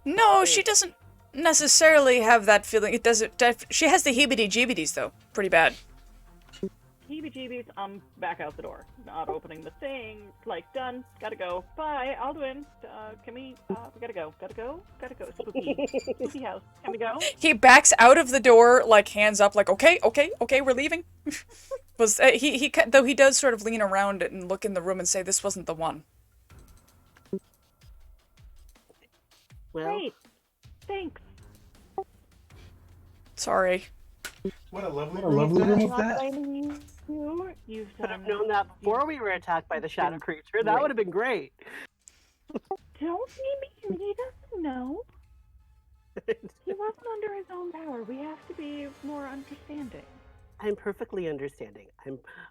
No, she doesn't necessarily have that feeling. It doesn't. She has the heebie-jeebies though, pretty bad. Heebie-jeebies, I'm back out the door. Not opening the thing. Like, done. Gotta go. Bye. Alduin. Can we gotta go. Gotta go. Gotta go. Spooky. Spooky house. Can we go? He backs out of the door, like hands up, like okay, we're leaving. Was though he does sort of lean around it and look in the room and say, "This wasn't the one." Well, Great. Thanks. Sorry. What a lovely room I'm was not that? blaming you. You've could have done. known that before we were attacked by the shadow creature. That would have been great. Don't be mean. He doesn't know. He wasn't under his own power. We have to be more understanding. I'm perfectly understanding.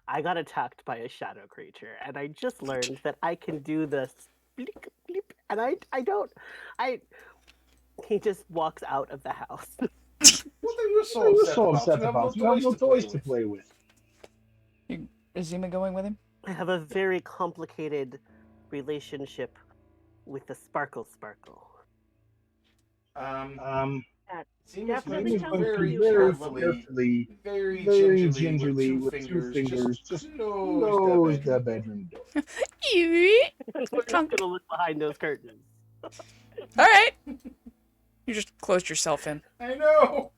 I got attacked by a shadow creature, and I just learned that I can do this. Bleep, bleep, and he just walks out of the house. What are you What are you so upset about? You have no toys to play with. Is Zima going with him? I have a very complicated relationship with the Sparkle. Seems Definitely like sounds very carefully, carefully, very gingerly, with two fingers, just close the bedroom door. We're not gonna look behind those curtains. Alright. You just closed yourself in. I know.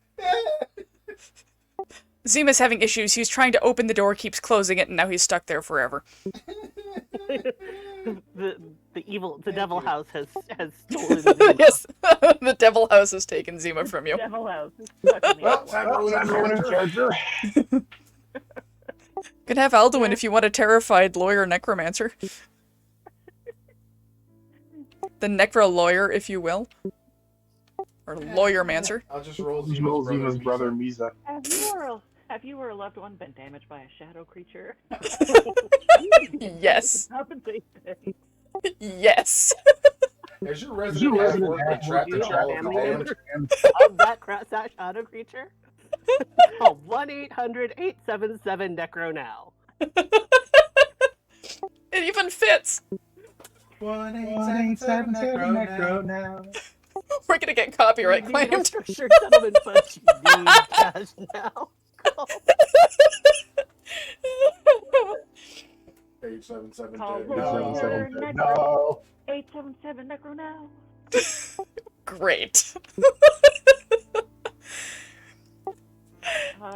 Zima's having issues. He's trying to open the door, keeps closing it, and now he's stuck there forever. the devil house has stolen Zima. Yes, the devil house has taken Zima from you. Devil house. is stuck in the Well, house. time to ruin a character. Can have Alduin if you want a terrified lawyer necromancer. The necro lawyer, if you will. Or lawyer-mancer. I'll just roll Zima's brother, Misa. Have you or a loved one been damaged by a shadow creature? Yes. Compensate things. Yes. Has your resident half-orc been trapped in all of the family damage? member of that shadow creature? Call 1-800-877 Necro now. It even fits. 1-877 Necro now. We're gonna get copyright You need a claimed. structured settlement fund. You need cash now. Call 877 Call dead. lawyer No. Necro. 877 Necro now. Great.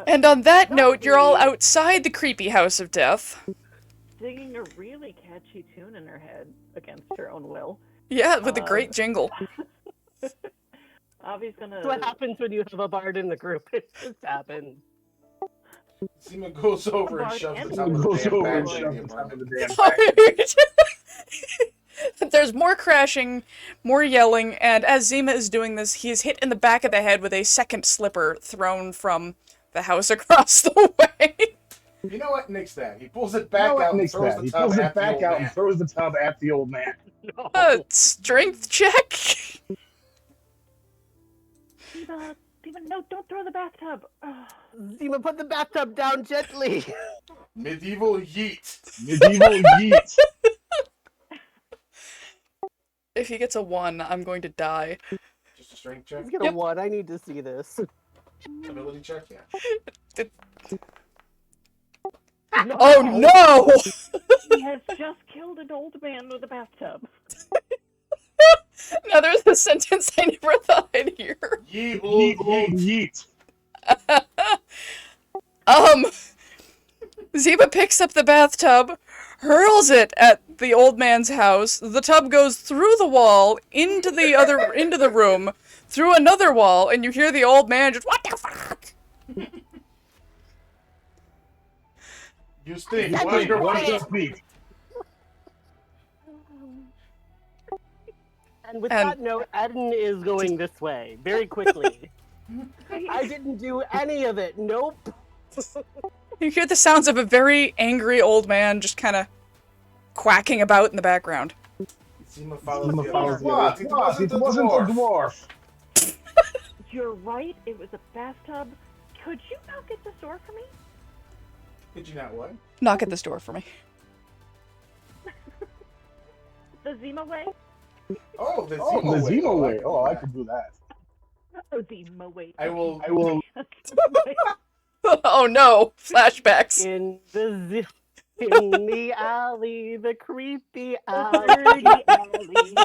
And on that note, you're all outside the creepy house of death. Singing a really catchy tune in her head against her own will. Yeah, with a great jingle. Avi's gonna. That's what happens when you have a bard in the group. It just happens. Zima goes over and shoves the top of the Goes damn over and back shoves in the the top of the apartment. damn There's more crashing, more yelling, and as Zima is doing this, he is hit in the back of the head with a second slipper thrown from the house across the way. You know what? Nix that. He pulls it back out and throws the He tub pulls at it the back old out man. and throws the tub at the old man. No. Strength check? Zima, no, don't throw the bathtub. Zima, put the bathtub down gently. Medieval yeet. Medieval yeet. If he gets a 1, I'm going to die. Just a strength check. Let's get a Yep. 1. I need to see this. Ability check, yeah. No. Oh no! He has just killed an old man with a bathtub. Now there's a sentence I never thought I'd hear. Yeet, old yeet. Yeet. Zima picks up the bathtub, hurls it at the old man's house. The tub goes through the wall into the room, through another wall, and you hear the old man just, "What the fuck?" You stink. That's Wash your right. feet. Your feet. And with And- that note, Eden is going this way very quickly. I didn't do any of it. Nope. You hear the sounds of a very angry old man just kind of quacking about in the background. Zima follows Zima the follows others. the What? others. It What? wasn't It the wasn't the dwarf. dwarf. You're right, it was a bathtub. Could you knock at the door for me? Did you not what? Knock at this door for me. The Zima way? Oh, the Oh, Zima the way. Zima Oh, I way. can Oh, do I that. can do that. Oh, Zima, wait. I will. Oh no! Flashbacks. In the alley, the creepy alley. Dirty alley.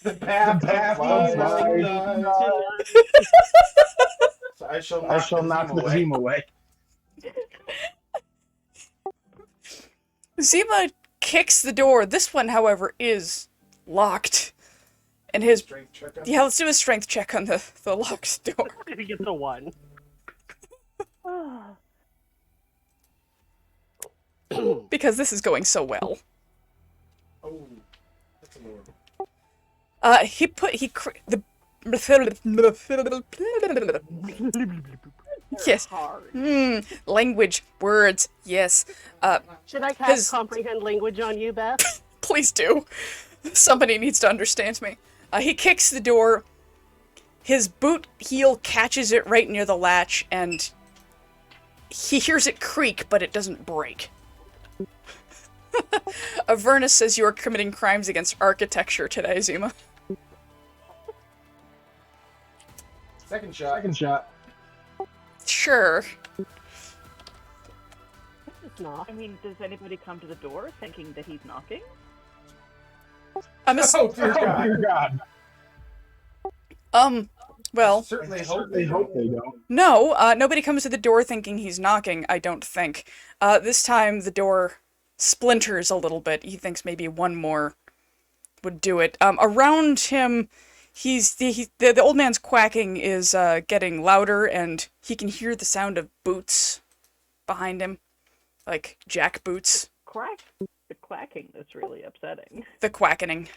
The path path lies lies tonight. So I shall knock the Zima away. Zima kicks the door. This one, however, is locked. And his... Strength check on Yeah, let's do a strength check on the locked door. He gets a 1. Because this is going so well. Oh, that's a lower. Yes. Language. Words. Yes. Should I cast comprehend language on you, Beth? Please do. Somebody needs to understand me. He kicks the door. His boot heel catches it right near the latch, and he hears it creak, but it doesn't break. Avernus says you are committing crimes against architecture today, Zima. Second shot. Sure. It's not. I mean, does anybody come to the door thinking that he's knocking? I'm Oh, dear God. Well, Certainly hope they don't. no, nobody comes to the door thinking he's knocking, I don't think. This time the door splinters a little bit. He thinks maybe one more would do it. Around him, the old man's quacking is getting louder, and he can hear the sound of boots behind him, like jack boots. The quacking that's really upsetting. The quackening.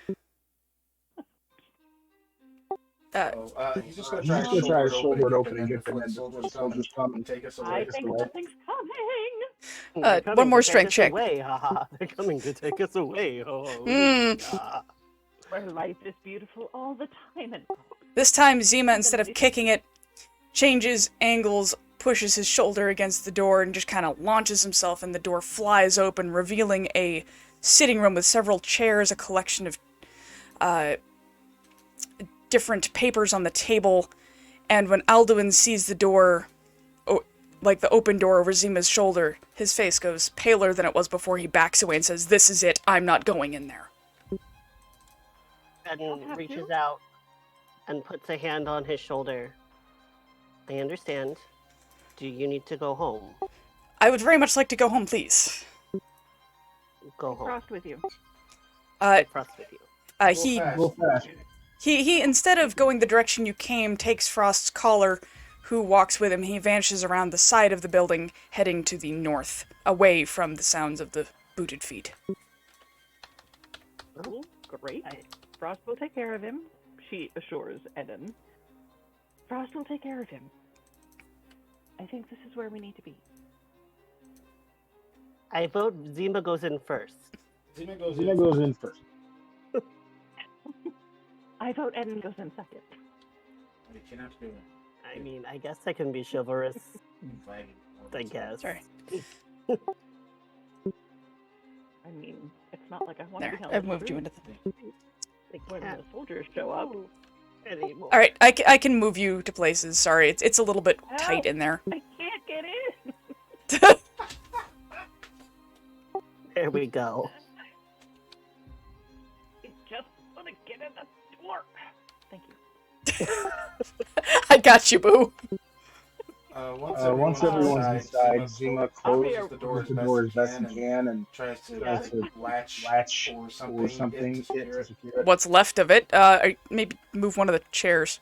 He's just gonna He's try, try a a shoulder opening, and get then the the soldiers soldiers come and take us I away. think something's coming. They're coming one more to take strength us check. Away, haha. They're coming to take us away. Where life is beautiful all the time. And This time, Zima, instead of kicking it, changes angles, pushes his shoulder against the door, and just kind of launches himself, and the door flies open, revealing a sitting room with several chairs, a collection of different papers on the table. And when Alduin sees the door, like the open door over Zima's shoulder, his face goes paler than it was before. He backs away and says, "This is it. I'm not going in there." And reaches out and puts a hand on his shoulder. I understand. Do you need to go home? I would very much like to go home, please. Go home. Frost with you. Frost with you. He instead of going the direction you came, takes Frost's collar, who walks with him. He vanishes around the side of the building, heading to the north, away from the sounds of the booted feet. Oh, great. Frost will take care of him, she assures Eden. Frost will take care of him. I think this is where we need to be. I vote Zima goes in first. Zima goes in first. I vote Eden goes in second. You cannot do it. I mean, I guess I can be chivalrous. I guess. Sorry. I mean, it's not like I want to There, be held I've in moved you room. into the... They When can't the soldiers show up. move anymore. Alright, I can move you to places. Sorry, it's a little bit tight in there. I can't get in. There we go. I just want to get in the door. Thank you. I got you, boo. Once everyone's inside, Zima closes the door as best he can and tries to latch or or something to secure it. What's left of it? Maybe move one of the chairs.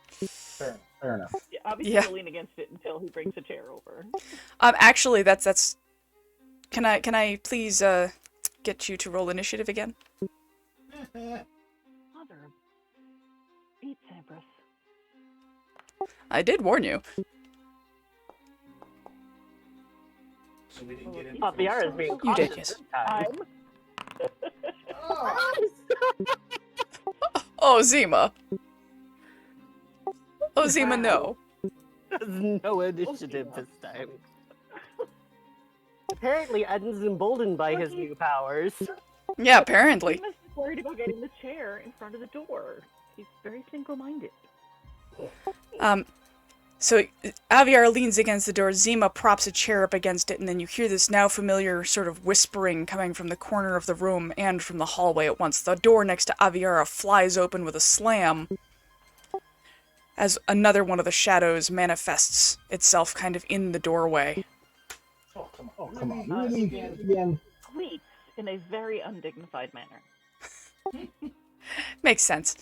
Fair enough. Yeah, obviously Yeah. he'll lean against it until he brings a chair over. Actually, that's... Can I please, get you to roll initiative again? Mother of Beat Sampras. I did warn you. So we didn't get in. Aviara's being You did, cautious yes. this time. Oh, Zima. Oh, Zima, no. There's no initiative this time. Apparently, Eden's emboldened by his new powers. Yeah, apparently. He must be worried about getting the chair in front of the door. He's very single-minded. So Aviar leans against the door, Zima props a chair up against it, and then you hear this now familiar sort of whispering coming from the corner of the room and from the hallway at once. The door next to Aviara flies open with a slam as another one of the shadows manifests itself kind of in the doorway. Oh, come on. Oh, come on. Really? Again. Squeaks in a very undignified manner. Makes sense.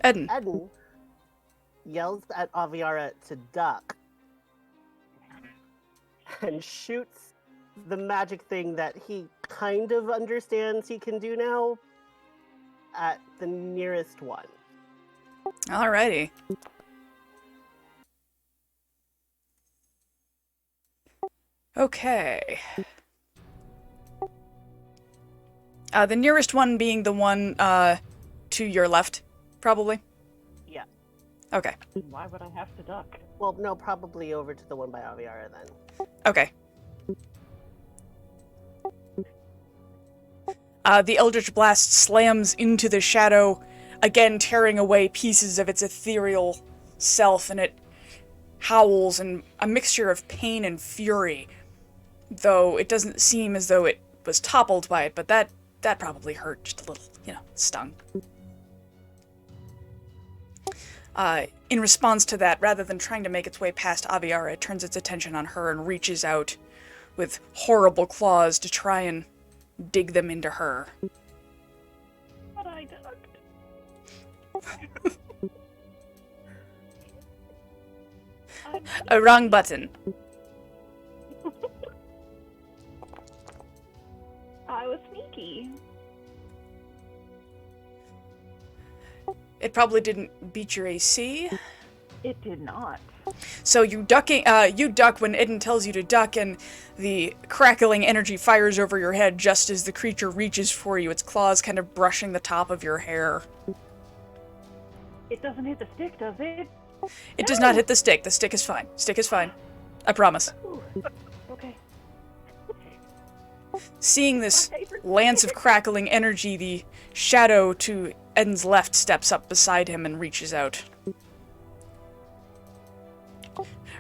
Eden. Eden yells at Aviara to duck and shoots the magic thing that he kind of understands he can do now at the nearest one. Alrighty. Okay. The nearest one being the one to your left, probably? Yeah. Okay. Why would I have to duck? Well, no, probably over to the one by Aviara then. Okay. The Eldritch Blast slams into the shadow, again tearing away pieces of its ethereal self, and it howls in a mixture of pain and fury, though it doesn't seem as though it was toppled by it, but that probably hurt just a little, stung. In response to that, rather than trying to make its way past Aviara, it turns its attention on her and reaches out with horrible claws to try and dig them into her. But I ducked. A wrong button. I was sneaky. It probably didn't beat your AC. It did not. So you duck when Eden tells you to duck, and the crackling energy fires over your head just as the creature reaches for you, its claws kind of brushing the top of your hair. It doesn't hit the stick, does it? It does not hit the stick. The stick is fine. Stick is fine. I promise. Ooh. Okay. Seeing this lance of crackling energy, the shadow to Eden's left steps up beside him and reaches out.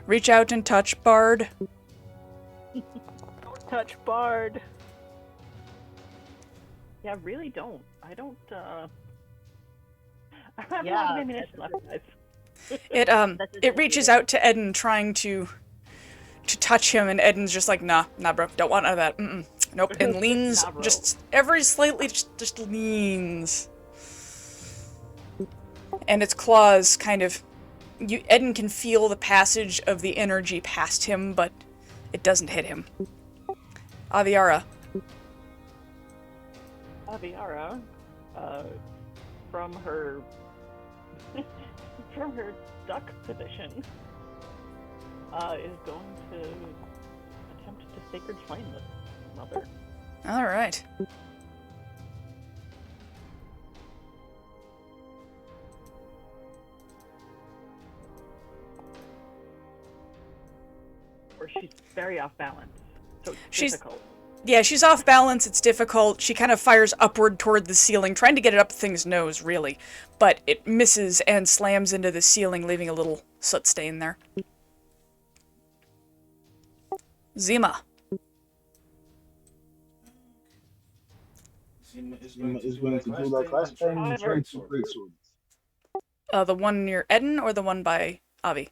Reach out and touch, Bard. Touch Bard. Yeah, really don't. I don't, I have a Yeah, lot of ammunition left, guys. It reaches out to Eden, trying to touch him, and Eden's just like, nah, bro, don't want none of that. Nope, and leans, Nah, bro. just ever slightly, just leans. And its claws kind of, Eden can feel the passage of the energy past him, but it doesn't hit him. Aviara. Aviara, from her from her duck position, is going to attempt to sacred flame this mother. Alright. Or she's very off balance, so it's difficult. Yeah, she's off balance, it's difficult. She kind of fires upward toward the ceiling, trying to get it up the thing's nose, really. But it misses and slams into the ceiling, leaving a little soot stain there. Zima. Zima Is going to do like last time and try to break swords. The one near Eden or the one by Avi?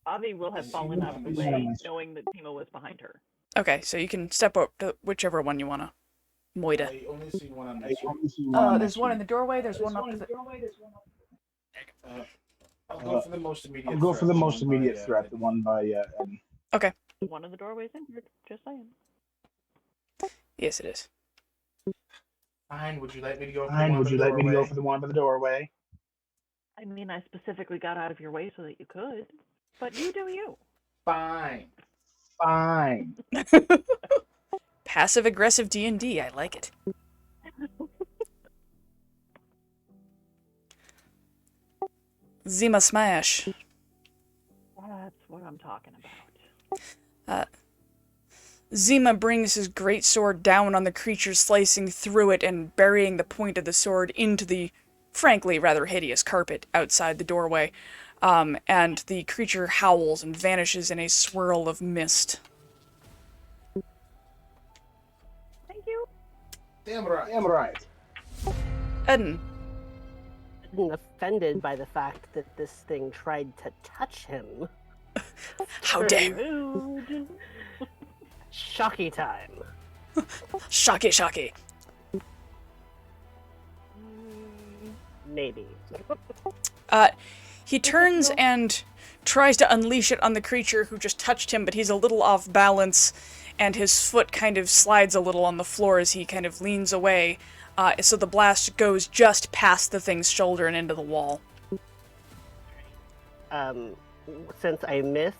Avi will have fallen out of the way, knowing that Timo was behind her. Okay, so you can step up to whichever one you want to moida. I only see one on this There's one in the doorway, there's one up to the... I'll go for the most immediate I'll go for the most immediate by, threat, the one by Eden. Okay. One of the doorways in here, just saying. Yes, it is. Fine, would you like me to go for Fine, the one would by you the like me to go doorway? for the one by the doorway? I mean, I specifically got out of your way so that you could, but you do you. Fine. Fine. Passive-aggressive D&D, I like it. Zima Smash. That's what I'm talking about. Zima brings his great sword down on the creature, slicing through it and burying the point of the sword into the, frankly, rather hideous carpet outside the doorway. And the creature howls and vanishes in a swirl of mist. Thank you. Damn right. Damn right. Eden. Offended by the fact that this thing tried to touch him. How dare. Rude. Shocky time. Shocky, shocky. Maybe. He turns and tries to unleash it on the creature who just touched him, but he's a little off balance, and his foot kind of slides a little on the floor as he kind of leans away. So the blast goes just past the thing's shoulder and into the wall. Since I missed,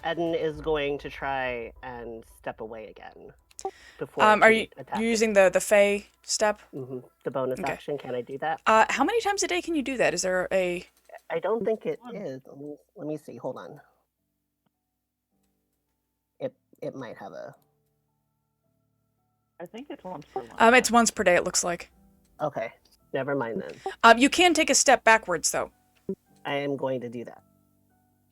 Eden is going to try and step away again. Before Are you attack. using the Fey step? The bonus Okay. action? Can I do that? How many times a day can you do that? Is there a... I don't think it is. Let me see. Hold on. It might have a. I think it's once per month. It's once per day, it looks like. Okay, never mind then. You can take a step backwards, though. I am going to do that.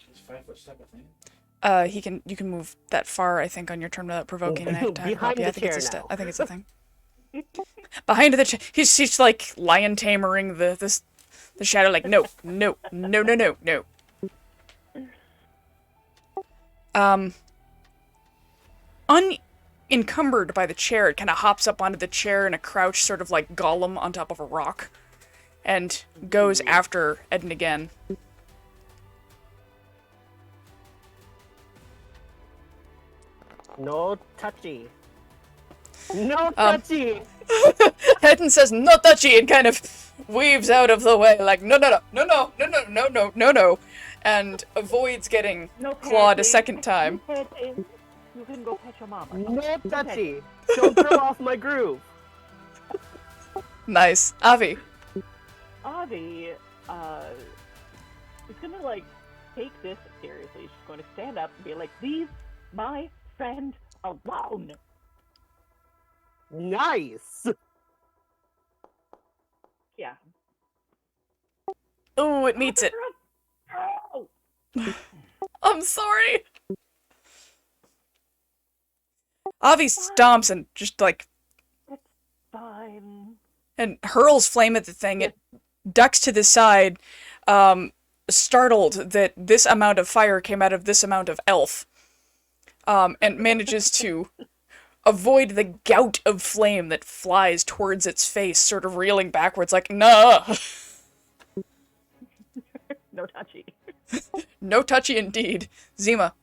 It's 5 foot step, I think. You can move that far, I think, on your turn without provoking an attack. Behind Yeah, I the think it's a chair step. now. I think it's a thing. Behind the chair. He's like lion tamering the shadow, like, no. Unencumbered by the chair, it kind of hops up onto the chair in a crouch, sort of like Gollum on top of a rock, and goes after Eden again. No touchy. No touchy. Eden says, "No touchy," and kind of weaves out of the way, like, no, and avoids getting No clawed a petting. second time. No petting. You can go pet your mama. No touchy. Don't throw off my groove. Nice. Avi. Avi, is gonna, like, take this seriously. She's going to stand up and be like, leave my friend alone. Nice. Yeah. Ooh, it meets it. Oh! I'm sorry. Avi stomps and just, like, Fine. and hurls flame at the thing. It ducks to the side, startled that this amount of fire came out of this amount of elf, and manages to avoid the gout of flame that flies towards its face, sort of reeling backwards like, nah. No touchy. No touchy indeed. Zima.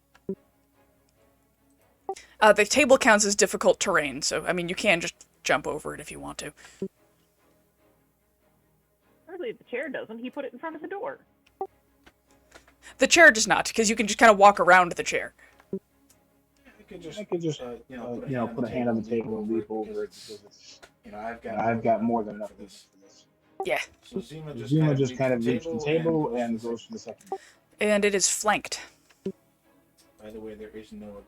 The table counts as difficult terrain, so, I mean, you can just jump over it if you want to. Hardly the chair doesn't. He put it in front of the door. The chair does not, because you can just kind of walk around the chair. I could just Put a hand on the table and leap over it because it's, I've got more than enough for this. Yeah. So Zima just kind of reaches the table and goes for the second. And it is flanked. By the way, there is no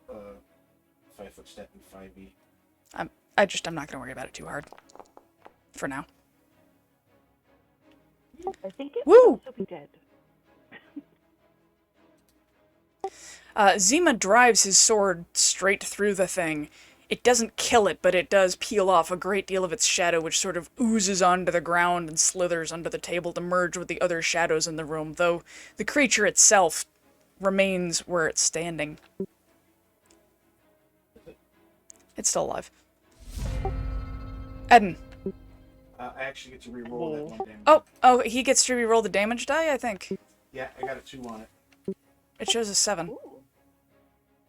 5 foot step in 5e. I'm not gonna worry about it too hard. For now. I think it Woo! will also be dead. Zima drives his sword straight through the thing. It doesn't kill it, but it does peel off a great deal of its shadow, which sort of oozes onto the ground and slithers under the table to merge with the other shadows in the room, though the creature itself remains where it's standing. It's still alive. Eden. I actually get to re-roll that one damage. Oh, he gets to re-roll the damage die, I think. Yeah, I got a 2 on it. It shows a 7. Ooh.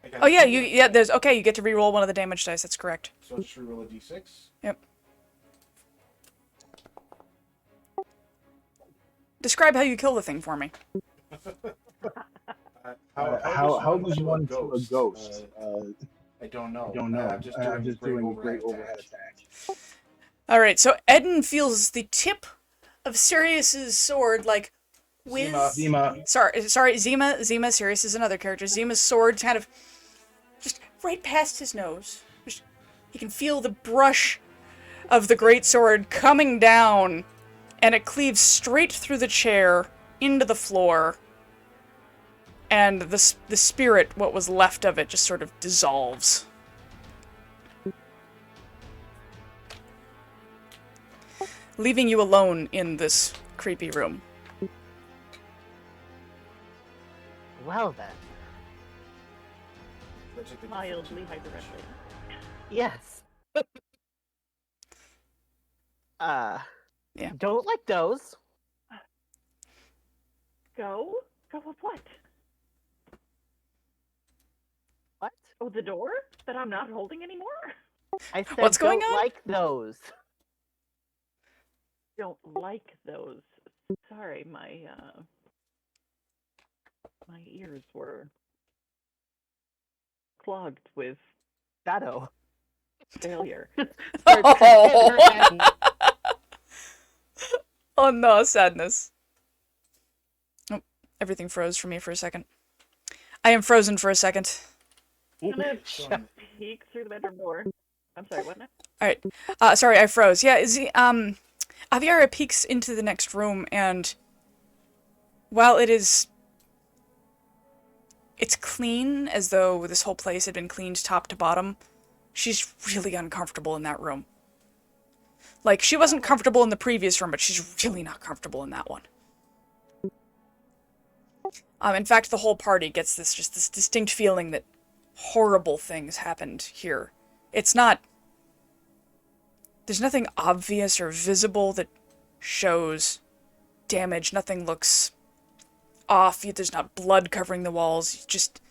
I got Oh a yeah, 2 you on it. you get to re-roll one of the damage dice, that's correct. So let's re-roll a d6. Yep. Describe how you kill the thing for me. How would you want to kill a ghost? I don't know. I don't know. I'm just doing a great overhead attack. Alright, so Eden feels the tip of Sirius's sword, like, whiz. Zima. Sorry, Zima. Sirius is another character. Zima's sword kind of just right past his nose. He can feel the brush of the greatsword coming down, and it cleaves straight through the chair into the floor, and the spirit, what was left of it, just sort of dissolves. Leaving you alone in this creepy room. Well then. Mildly hyperventilating. Yes. Yeah. Don't like those. Go? Go with what? What? Oh, the door? That I'm not holding anymore? I said What's going don't on? like those. Don't like those. Sorry, my ears were clogged with Shadow. failure. Oh. Oh no, sadness. Oh, everything froze for me for a second. I am frozen for a second. I'm gonna peek through the bedroom door. I'm sorry, what now? Alright. Sorry, I froze. Yeah, Aviara peeks into the next room, and while it's clean, as though this whole place had been cleaned top to bottom, she's really uncomfortable in that room. Like, she wasn't comfortable in the previous room, but she's really not comfortable in that one. In fact, the whole party gets this distinct feeling that horrible things happened here. It's not... There's nothing obvious or visible that shows damage. Nothing looks off. There's not blood covering the walls. Just...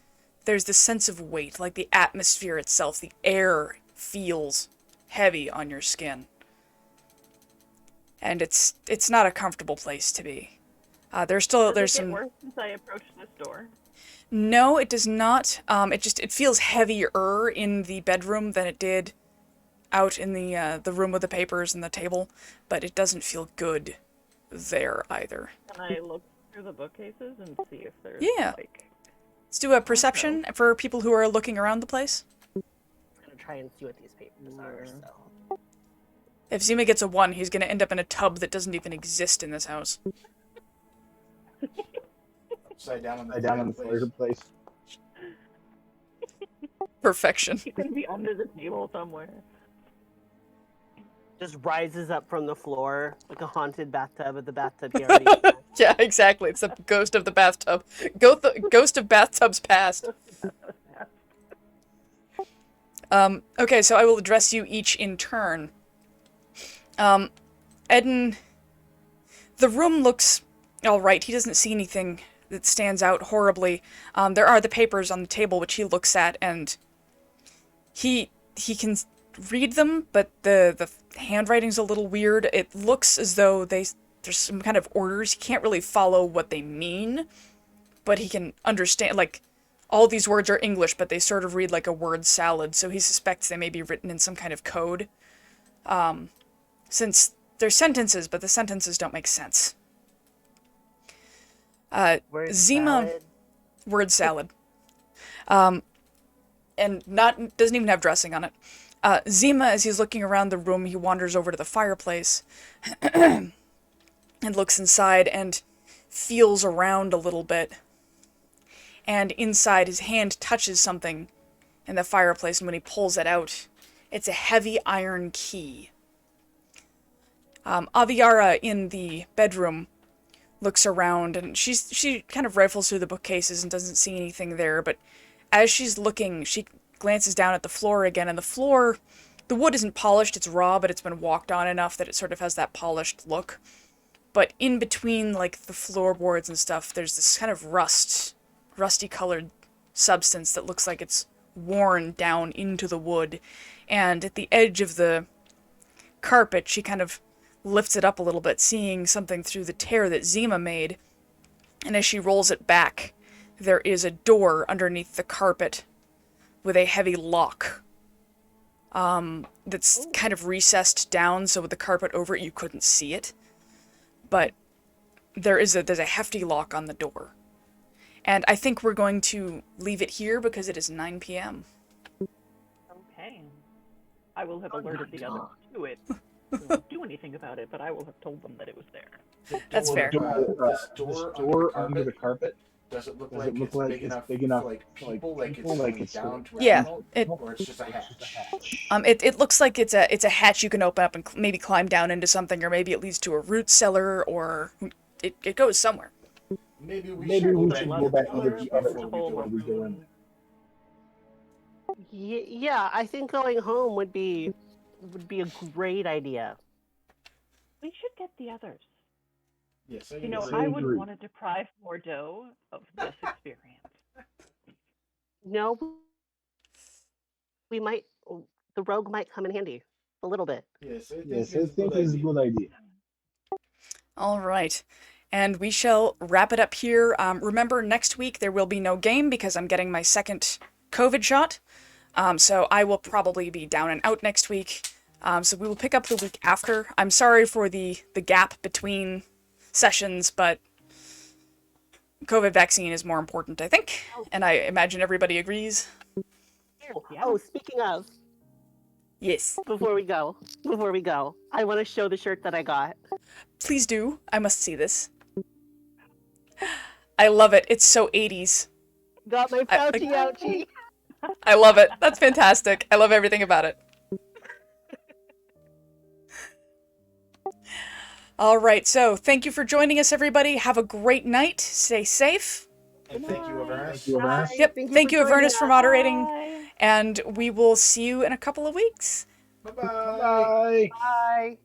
There's this sense of weight, like the atmosphere itself. The air feels heavy on your skin. And it's not a comfortable place to be. There's some... Does it get worse since I approached this door? No, it does not. It feels heavier in the bedroom than it did out in the room with the papers and the table, but it doesn't feel good there either. Can I look through the bookcases and see if there's like... Let's do a perception for people who are looking around the place. I'm gonna try and see what these papers are, so. If Zima gets a 1, he's gonna end up in a tub that doesn't even exist in this house. Upside down on The fireplace. Perfection. He's gonna be under the table somewhere. Just rises up from the floor like a haunted bathtub of the bathtub he already Yeah, exactly. It's the ghost of the bathtub. Ghost of bathtubs past. Okay, so I will address you each in turn. Eden, the room looks alright. He doesn't see anything that stands out horribly. There are the papers on the table which he looks at, and he can read them, but the handwriting's a little weird. It looks as though there's some kind of orders. He can't really follow what they mean, but he can understand, like, all these words are English, but they sort of read like a word salad, so he suspects they may be written in some kind of code. Since they're sentences, but the sentences don't make sense. Zima... Word salad. And doesn't even have dressing on it. Zima, as he's looking around the room, he wanders over to the fireplace and looks inside and feels around a little bit. And inside, his hand touches something in the fireplace, and when he pulls it out, it's a heavy iron key. Aviara in the bedroom looks around, and she kind of rifles through the bookcases and doesn't see anything there, but as she's looking, she glances down at the floor again, and the wood isn't polished, it's raw, but it's been walked on enough that it sort of has that polished look. But in between, like, the floorboards and stuff, there's this kind of rusty colored substance that looks like it's worn down into the wood, and at the edge of the carpet, she kind of lifts it up a little bit, seeing something through the tear that Zima made, and as she rolls it back, there is a door underneath the carpet with a heavy lock that's kind of recessed down, so with the carpet over it, you couldn't see it. But there's a hefty lock on the door. And I think we're going to leave it here because it is 9 p.m. I will have alerted the others to it. They won't do anything about it, but I will have told them that it was there. That's fair. This This door under the carpet. does it look Does like it look it's like big it's enough big enough for like for, like, people, like it's people, going like it's down to a Yeah, tunnel, it or it's just a hatch? it looks like it's a hatch you can open up and maybe climb down into something, or maybe it leads to a root cellar, or it goes somewhere. Maybe we Maybe should we go should back go back into into the the other other before we go in. Yeah, I think going home would be a great idea. We should get the others. Yes, You know, Yes, I I wouldn't agree. want to deprive Bordeaux of this experience. No, we might. The rogue might come in handy a little bit. Yes, I think Yes, I it's a think good it's a idea. good idea. All right. And we shall wrap it up here. Remember, next week there will be no game because I'm getting my second COVID shot. So I will probably be down and out next week. So we will pick up the week after. I'm sorry for the gap between sessions, but COVID vaccine is more important, I think. And I imagine everybody agrees. Oh, speaking of, Yes. before we go, I want to show the shirt that I got. Please do. I must see this. I love it. It's so 80s. Got my pouchy ouchie. I love it. That's fantastic. I love everything about it. All right, so thank you for joining us, everybody. Have a great night. Stay safe. And thank you, Avernus. Thank you, Avernus. Yep. Thank you, for joining Avernus, for us. moderating. Bye. And we will see you in a couple of weeks. Bye-bye. Bye. Bye.